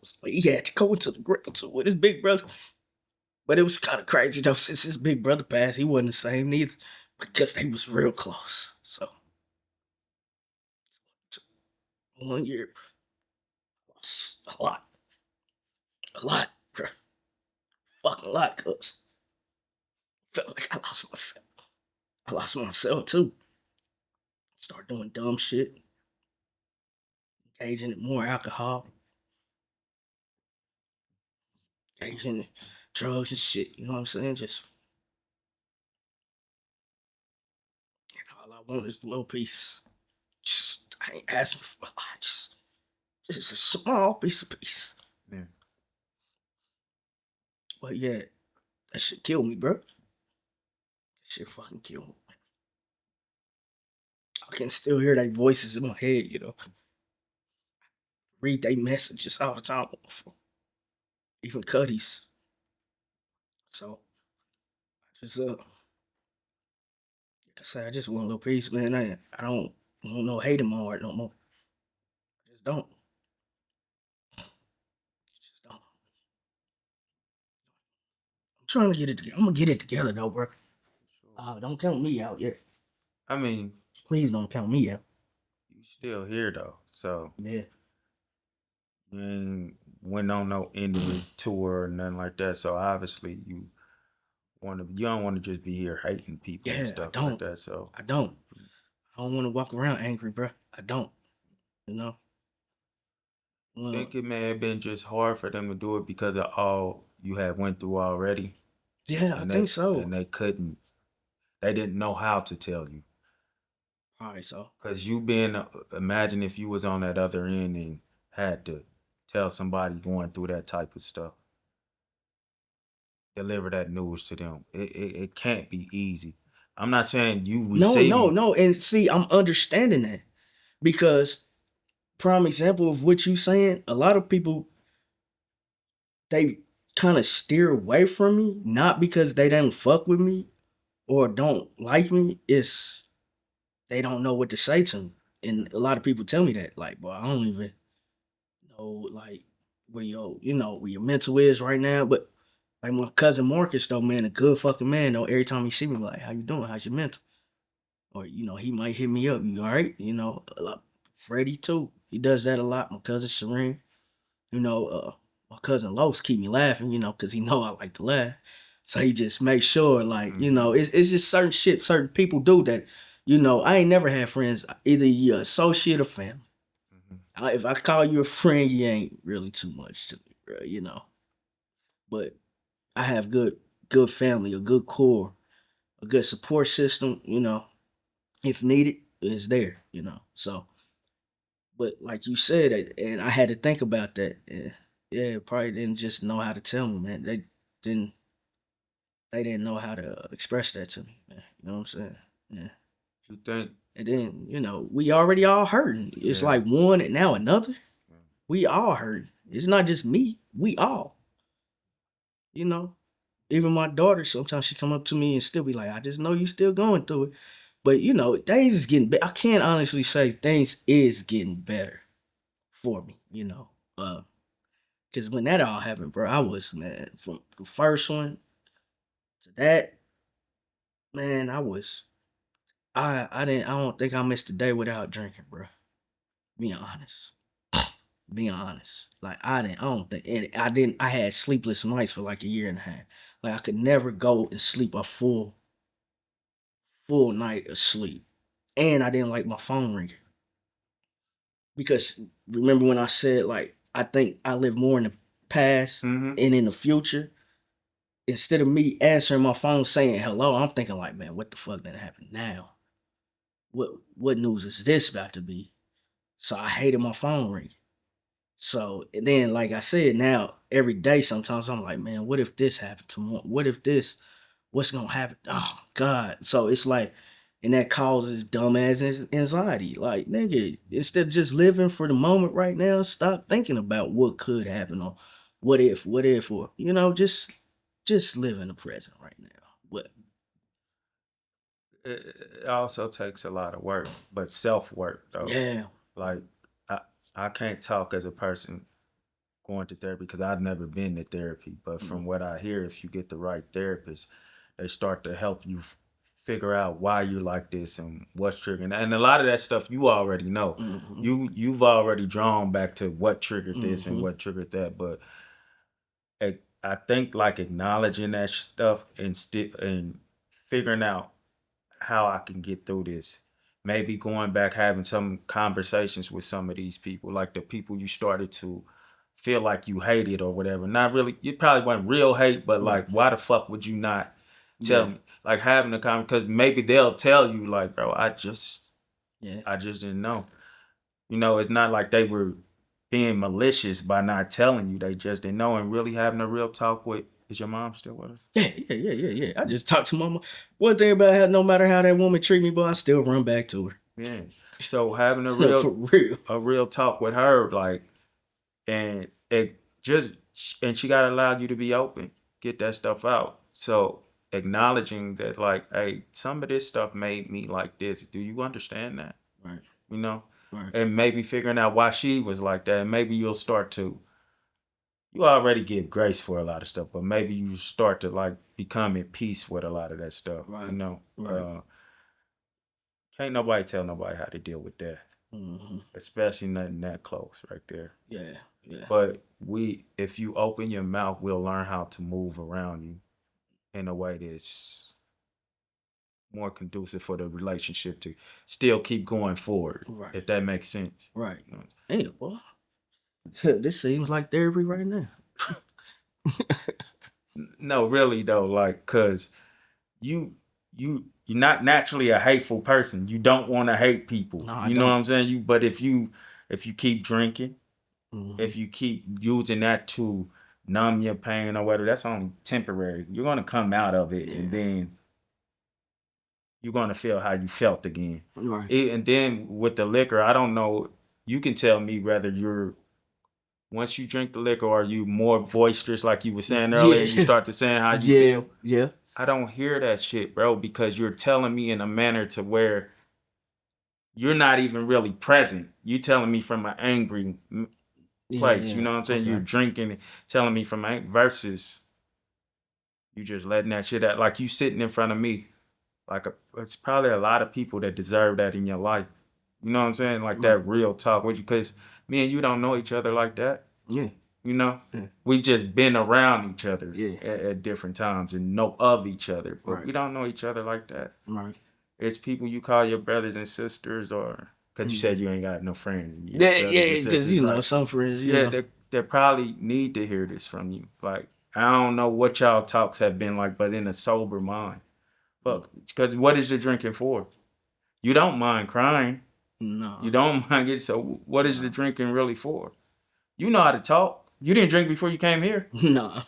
So he had to go into the ground too with his big brother. But it was kind of crazy though, since his big brother passed, he wasn't the same neither. Because they was real close. So 1 year, lost a lot. A lot, bro. Fucking a lot, cuz. Felt like I lost myself. I lost myself too. Start doing dumb shit. Engaging in more alcohol. Engaging in drugs and shit. You know what I'm saying? Just, all I want is a little piece. Just, I ain't asking for a lot. Just a small piece of peace. Yeah. But yeah, that shit killed me, bro. That shit fucking killed me. I can still hear their voices in my head, Read their messages all the time. Even Cuddy's. So, just, like I said, I just want a little peace, man. I don't want no hate in my heart no more. I just don't. Just don't. I'm trying to get it together. I'm gonna get it together though, bro. Don't count me out yet. I mean, Please don't count me out. you still here though, so Yeah. you ain't went on no ending tour or nothing like that. So obviously you don't want to just be here hating people Yeah, and I stuff like don't. that. So I don't. I don't want to walk around angry, bro. I don't. You know. I Well, think it may have been just hard for them to do it because of all you had went through already, yeah, I and think so. they didn't know how to tell you. Probably so. Cause imagine if you was on that other end and had to tell somebody going through that type of stuff, deliver that news to them. It can't be easy. I'm not saying you No, no, receiving. no. And see, I'm understanding that because prime example of what you saying, a lot of people they kind of steer away from me, not because they don't fuck with me or don't like me. It's they don't know what to say to me. And a lot of people tell me that, like, boy, I don't even know like where your mental is right now. But like my cousin Marcus though, man, a good fucking man though. Every time he see me, like, how you doing? How's your mental? Or he might hit me up. You all right? Freddie too. He does that a lot. My cousin Shireen. My cousin Los keep me laughing. Because he know I like to laugh. So he just makes sure, like, it's just certain shit certain people do that. I ain't never had friends either you associate or family. If I call you a friend, you ain't really too much to me, bro. But I have good family, a good core, a good support system. If needed, is there. So, but like you said, and I had to think about that. Yeah, probably didn't just know how to tell me, man. Didn't they didn't know how to express that to me, man. You know what I'm saying? Yeah. You think? And then, we already all hurting. It's like one and now another. We all hurting. It's not just me. We all. You know. Even my daughter, sometimes she come up to me and still be like, I just know you still going through it. But things is getting better. I can't honestly say things is getting better for me. Cause when that all happened, bro, I was, man, from the first one to that, man, I don't think I missed a day without drinking, bro. Being honest. Being honest. Like I don't think, and I had sleepless nights for like a year and a half. Like I could never go and sleep a full night of sleep. And I didn't like my phone ringing. Because remember when I said, like, I think I live more in the past and in the future. Instead of me answering my phone saying hello, I'm thinking like, man, what the fuck did happen now? What news is this about to be? So I hated my phone ringing. So and then, like I said, now every day sometimes I'm like, man, what if this happened tomorrow? What if this? What's gonna happen? Oh God! So it's like, and that causes dumbass anxiety. Like nigga, instead of just living for the moment right now, stop thinking about what could happen or what if, or just live in the present right now. What? It also takes a lot of work, but self work though. Yeah. Like I can't talk as a person going to therapy because I've never been to therapy. But from what I hear, if you get the right therapist, they start to help you figure out why you like this and what's triggering. And a lot of that stuff you already know. You've already drawn back to what triggered this and what triggered that. But I think like acknowledging that stuff and figuring out how I can get through this. Maybe going back, having some conversations with some of these people, like the people you started to feel like you hated or whatever. Not really, you probably wasn't real hate, but like, why the fuck would you not tell me? Like having a conversation, because maybe they'll tell you, like, bro, I just didn't know. It's not like they were being malicious by not telling you. They just didn't know, and really having a real talk with. Is your mom still with us? Yeah. I just talked to mama. One thing about how no matter how that woman treat me, but I still run back to her. Yeah. So having a No, for real. a real talk with her, like, and she gotta allow you to be open, get that stuff out. So acknowledging that, like, hey, some of this stuff made me like this. Do you understand that? Right. Right. And maybe figuring out why she was like that. And maybe you'll start to. You already give grace for a lot of stuff, but maybe you start to like become at peace with a lot of that stuff. Right. Can't nobody tell nobody how to deal with death, especially nothing that close right there. Yeah. But if you open your mouth, we'll learn how to move around you in a way that's more conducive for the relationship to still keep going forward. Right. If that makes sense. Right. Hey, boy. This seems like therapy right now. No, really though, like, cause you're not naturally a hateful person. You don't want to hate people. No, I you know don't. what I'm saying? But if you keep drinking, if you keep using that to numb your pain or whatever, that's only temporary. You're gonna come out of it, and then you're gonna feel how you felt again. Right. And then with the liquor, I don't know. You can tell me whether you're once you drink the liquor, are you more boisterous, like you were saying earlier? You start to saying how you feel. Yeah. I don't hear that shit, bro, because you're telling me in a manner to where you're not even really present. You telling me from an angry place. You know what I'm saying? Okay. You're drinking, telling me from versus you just letting that shit out. Like you sitting in front of me. Like it's probably a lot of people that deserve that in your life. You know what I'm saying? Like that real talk with you, because me and you don't know each other like that. Yeah. You know, we've just been around each other at different times and know of each other, but we don't know each other like that. Right. It's people you call your brothers and sisters, or because you said you ain't got no friends. Just some friends. They probably need to hear this from you. Like I don't know what y'all talks have been like, but in a sober mind. Fuck, because what is the drinking for? You don't mind crying. No. You don't mind getting. So what is the drinking really for? You know how to talk. You didn't drink before you came here. Nah.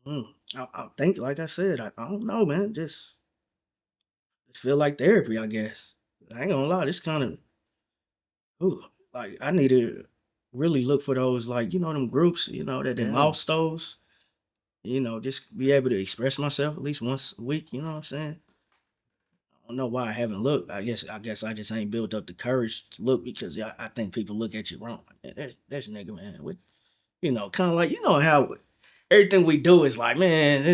I think, like I said, I don't know, man. Just feel like therapy, I guess. I ain't gonna lie, this kind of, like I need to really look for those, like them groups, that them house those. Just be able to express myself at least once a week. You know what I'm saying? I don't know why I haven't looked. I guess I just ain't built up the courage to look because I think people look at you wrong. Like, there's nigga, man. With kind of like how everything we do is like, man,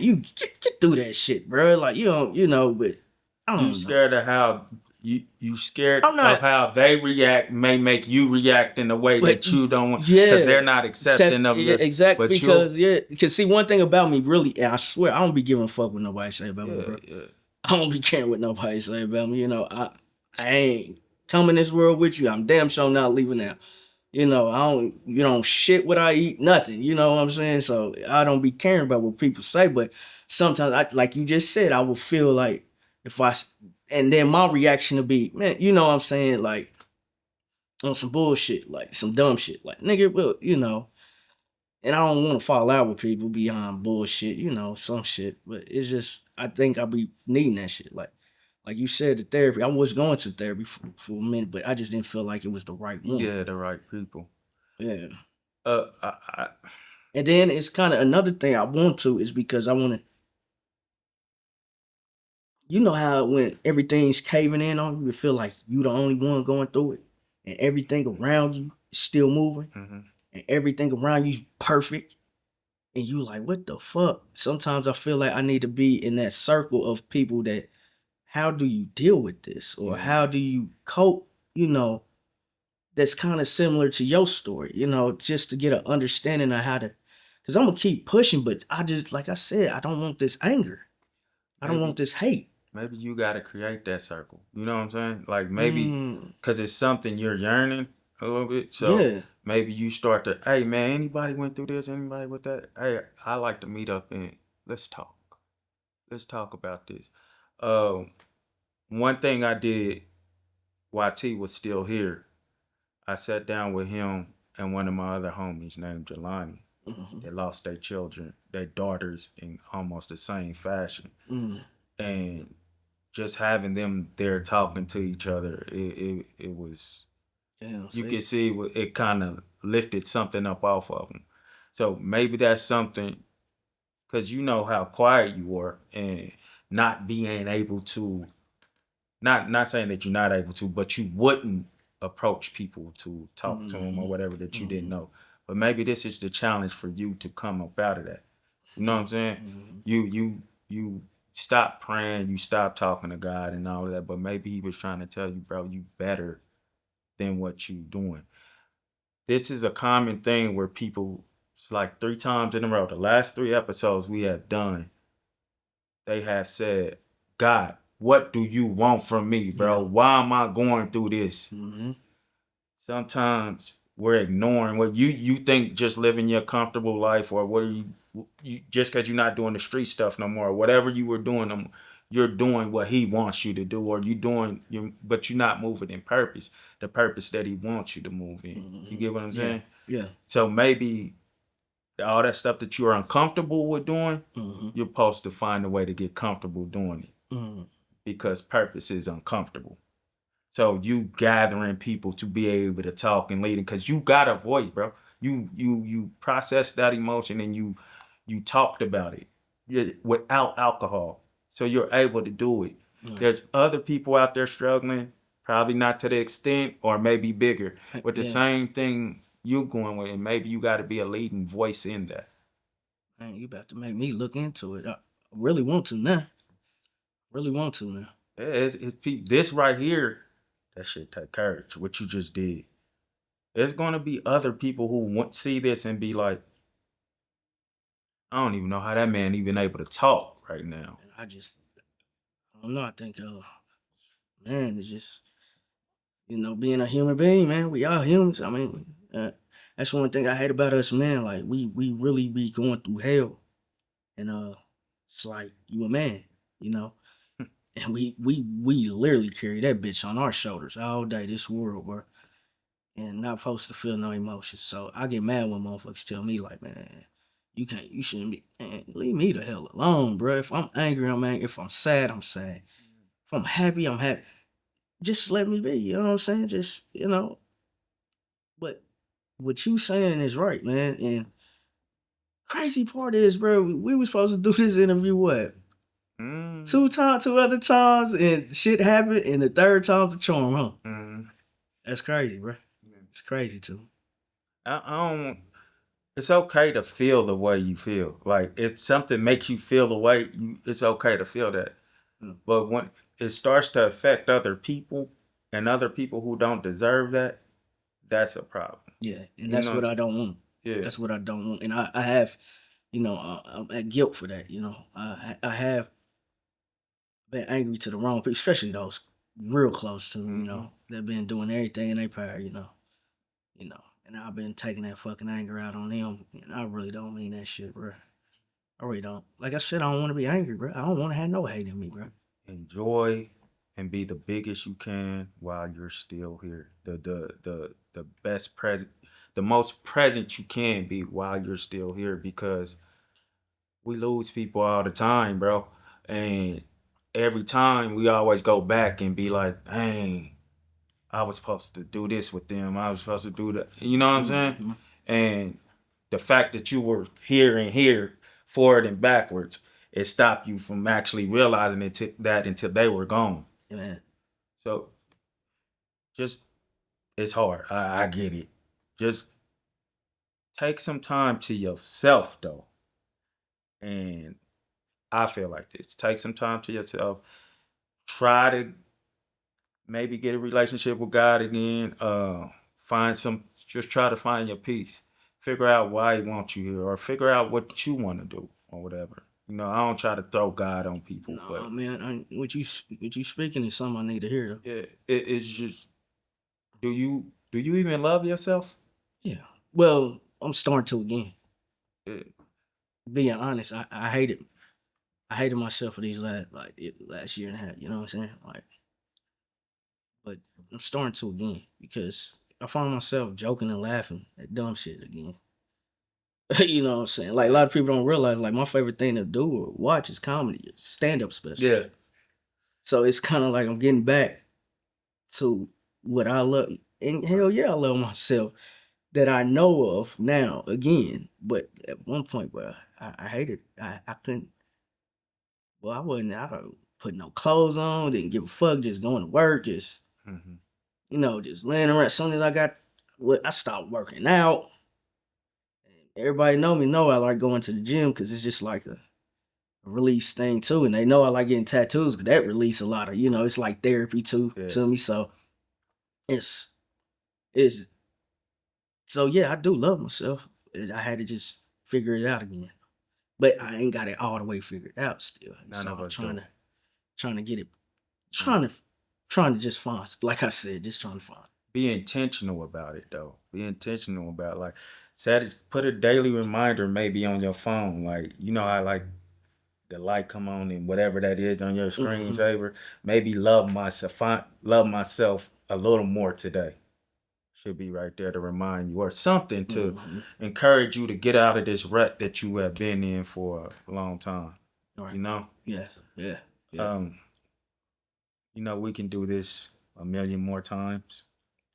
you get through that shit, bro. Like but I don't You know. scared of how you scared I'm not. of how they react may make you react in a way But that you don't want, yeah, because they're not accepting of your exactly, but because see, one thing about me, really, and I swear I don't be giving a fuck what nobody say about me, bro. I don't be caring what nobody say about me. I ain't coming this world with you. I'm damn sure not leaving out. I don't, shit what I eat, nothing. You know what I'm saying? So I don't be caring about what people say, but sometimes like you just said, I will feel like and then my reaction to be, man, you know what I'm saying? Like on some bullshit, like some dumb shit, like nigga, well, and I don't want to fall out with people behind bullshit, some shit, but it's just, I think I be needing that shit. Like you said, the therapy, I was going to therapy for a minute, but I just didn't feel like it was the right one. Yeah, the right people. Yeah. I And then it's kind of another thing I want to is because I want to, how when everything's caving in on you, you feel like you the only one going through it, and everything around you is still moving, and everything around you is perfect, and you like, what the fuck? Sometimes I feel like I need to be in that circle of people that, how do you deal with this, or how do you cope? That's kind of similar to your story. Just to get an understanding of how to. Because I'm gonna keep pushing, but I just, like I said, I don't want this anger. I don't want this hate. Maybe you got to create that circle. You know what I'm saying? Like maybe because it's something you're yearning a little bit. So maybe you start to, hey man, anybody went through this? Anybody with that? Hey, I like to meet up and let's talk. Let's talk about this. One thing I did while T was still here, I sat down with him and one of my other homies named Jelani. They lost their children, their daughters in almost the same fashion. And just having them there talking to each other, it was, you can see it kind of lifted something up off of them. So maybe that's something, because you know how quiet you were and not being able to, not saying that you're not able to, but you wouldn't approach people to talk to them or whatever that you didn't know. But maybe this is the challenge for you to come up out of that. You know what I'm saying? You stop praying, you stop talking to God and all of that, but maybe he was trying to tell you, bro, you better than what you doing. This is a common thing where people, it's like 3 times in a row, the last 3 episodes we have done, they have said, God, what do you want from me, bro? Why am I going through this? Sometimes we're ignoring what you think, just living your comfortable life, or what are you just because you're not doing the street stuff no more, or whatever you were doing, you're doing what he wants you to do, or but you're not moving in purpose, the purpose that he wants you to move in. You get what I'm saying? Yeah. So maybe all that stuff that you're uncomfortable with doing, you're supposed to find a way to get comfortable doing it, because purpose is uncomfortable. So you gathering people to be able to talk and lead, because you got a voice, bro. You processed that emotion and you talked about it without alcohol. So you're able to do it. There's other people out there struggling, probably not to the extent or maybe bigger, with the same thing you going with, and maybe you got to be a leading voice in that. Man, you about to make me look into it. I really want to now. Really want to now. It's people. This right here, that shit take courage. What you just did. There's gonna be other people who want see this and be like, I don't even know how that man even able to talk right now. I don't know. I think, man, it's just, being a human being, man. We are humans. I mean, that's one thing I hate about us, man. Like, we really be going through hell. And it's like, you a man, you know? And we literally carry that bitch on our shoulders all day, this world, bro. And not supposed to feel no emotions. So I get mad when motherfuckers tell me, like, man, you shouldn't be, man, leave me the hell alone, bro. If I'm angry, I'm angry. If I'm sad, I'm sad. If I'm happy, I'm happy. Just let me be, you know what I'm saying? Just, but what you saying is right, man. And crazy part is, bro, we was supposed to do this interview, what? Two other times, and shit happened, and the third time's the charm, huh? That's crazy, bro. It's crazy too. I don't. It's okay to feel the way you feel. Like if something makes you feel the way it's okay to feel that. But when it starts to affect other people and other people who don't deserve that, that's a problem. Yeah, and that's what I don't want. Yeah, that's what I don't want, and I have, I'm at guilt for that. I have been angry to the wrong people, especially those real close to me. They've been doing everything in their power. And I've been taking that fucking anger out on them, and I really don't mean that shit, bro. I really don't. Like I said, I don't want to be angry, bro. I don't want to have no hate in me, bro. Enjoy and be the biggest you can while you're still here. The best present, the most present you can be while you're still here, because we lose people all the time, bro. And every time we always go back and be like, dang, I was supposed to do this with them. I was supposed to do that. You know what I'm saying? And the fact that you were here and here, forward and backwards, it stopped you from actually realizing that until they were gone. Yeah. So just, it's hard. I get it. Just take some time to yourself, though. And I feel like this. Take some time to yourself. Try to maybe get a relationship with God again. Just try to find your peace. Figure out why he wants you here, or figure out what you want to do, or whatever. I don't try to throw God on people. No, but man, what you speaking is something I need to hear, though. Yeah, it's just, do you even love yourself? Yeah. Well, I'm starting to again. Yeah. Being honest, I hated myself for these last year and a half. You know what I'm saying? Like, but I'm starting to again because I find myself joking and laughing at dumb shit again. You know what I'm saying? Like, a lot of people don't realize, like, my favorite thing to do or watch is comedy, stand-up special. Yeah. So it's kind of like I'm getting back to what I love. And hell yeah, I love myself that I know of now again. But at one point, bro, I hated, I couldn't, well, I don't put no clothes on, didn't give a fuck, just going to work, just, just laying around. As soon as I stopped working out. Everybody know I like going to the gym because it's just like a release thing too. And they know I like getting tattoos because that release a lot of, it's like therapy too to me. So it's so yeah, I do love myself. I had to just figure it out again. But I ain't got it all the way figured out still. So I'm trying to get it, trying to just find, like I said, just trying to find. Be intentional about it, though. Be intentional about, like, put a daily reminder maybe on your phone. Like, how like the light come on and whatever that is on your screensaver. Maybe love myself a little more today. Should be right there to remind you, or something to encourage you to get out of this rut that you have been in for a long time. Right. Yes. Yeah. We can do this a million more times.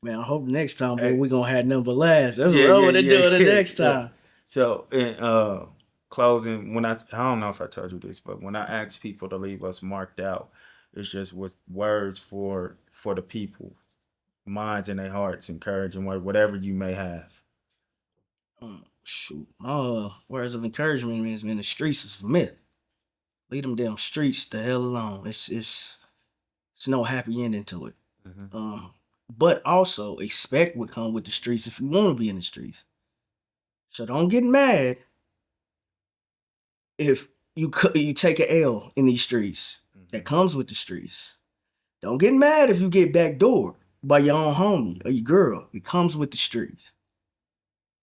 Man, I hope next time, boy, we're going to have nothing but laughs. That's what I'm going to do the next time. So, in closing, I don't know if I told you this, but when I ask people to leave us marked out, It's just with words for the people, minds and their hearts, encouraging whatever you may have. Shoot. Words of encouragement means, man, the streets is a myth. Leave them damn streets the hell alone. It's no happy ending to it. But also expect what come with the streets if you want to be in the streets. So don't get mad if you take an L in these streets. That comes with the streets. Don't get mad if you get backdoored by your own homie or your girl. It comes with the streets.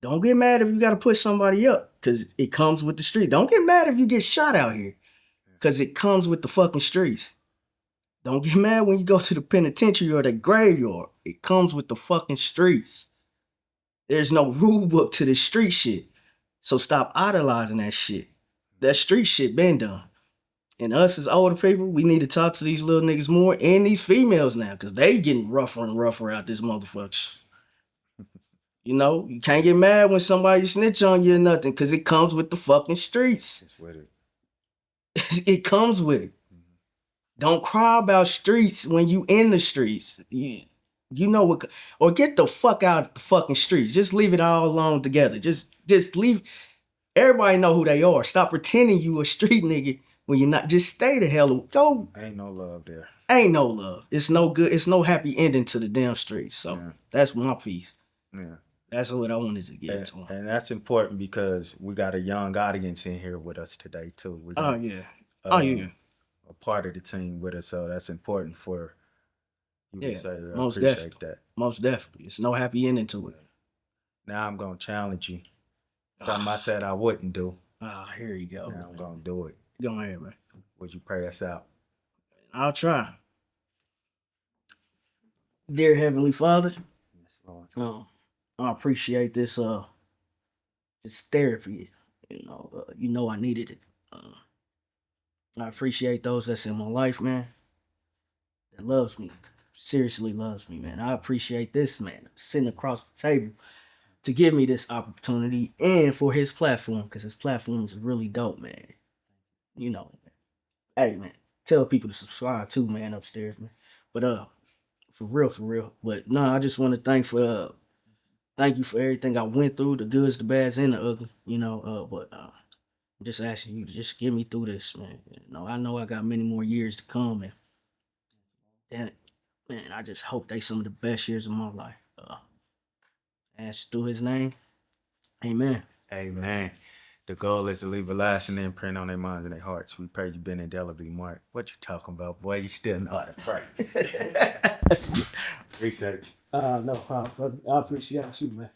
Don't get mad if you got to push somebody up because it comes with the streets. Don't get mad if you get shot out here because it comes with the fucking streets. Don't get mad when you go to the penitentiary or the graveyard. It comes with the fucking streets. There's no rule book to this street shit. So stop idolizing that shit. That street shit been done. And us as older people, we need to talk to these little niggas more and these females now because they getting rougher and rougher out this motherfucker. You know, you can't get mad when somebody snitch on you or nothing because it comes with the fucking streets. It's with it. It comes with it. Don't cry about streets when you in the streets. You know what? Or get the fuck out of the fucking streets. Just leave it all alone together. Just leave. Everybody know who they are. Stop pretending you a street nigga when you're not. Just stay the hell. Go. Ain't no love there. Ain't no love. It's no good. It's no happy ending to the damn streets. So that's my piece. Yeah. That's what I wanted to get to. And that's important because we got a young audience in here with us today too. We got, a part of the team with us, so that's important for you to say. I appreciate that. Most definitely. It's no happy ending to it. Now I'm gonna challenge you. Something I said I wouldn't do. Here you go. Now I'm gonna do it. Go ahead, man. Would you pray us out? I'll try. Dear Heavenly Father, I appreciate this therapy. You know I needed it. I appreciate those that's in my life, man. That loves me. Seriously loves me, man. I appreciate this man sitting across the table to give me this opportunity and for his platform, because his platform is really dope, man. You know, hey man, tell people to subscribe too, man, upstairs, man. But for real. But no, I just want to thank you for everything I went through, the goods, the bads, and the ugly. I'm just asking you to just get me through this, man. I know I got many more years to come, and that, man, I just hope they some of the best years of my life. Ask through his name. Amen. Amen. The goal is to leave a lasting imprint on their minds and their hearts. We pray you've been indelibly marked. What you talking about, boy? You still know how to pray. Appreciate you. No problem. I appreciate you, man.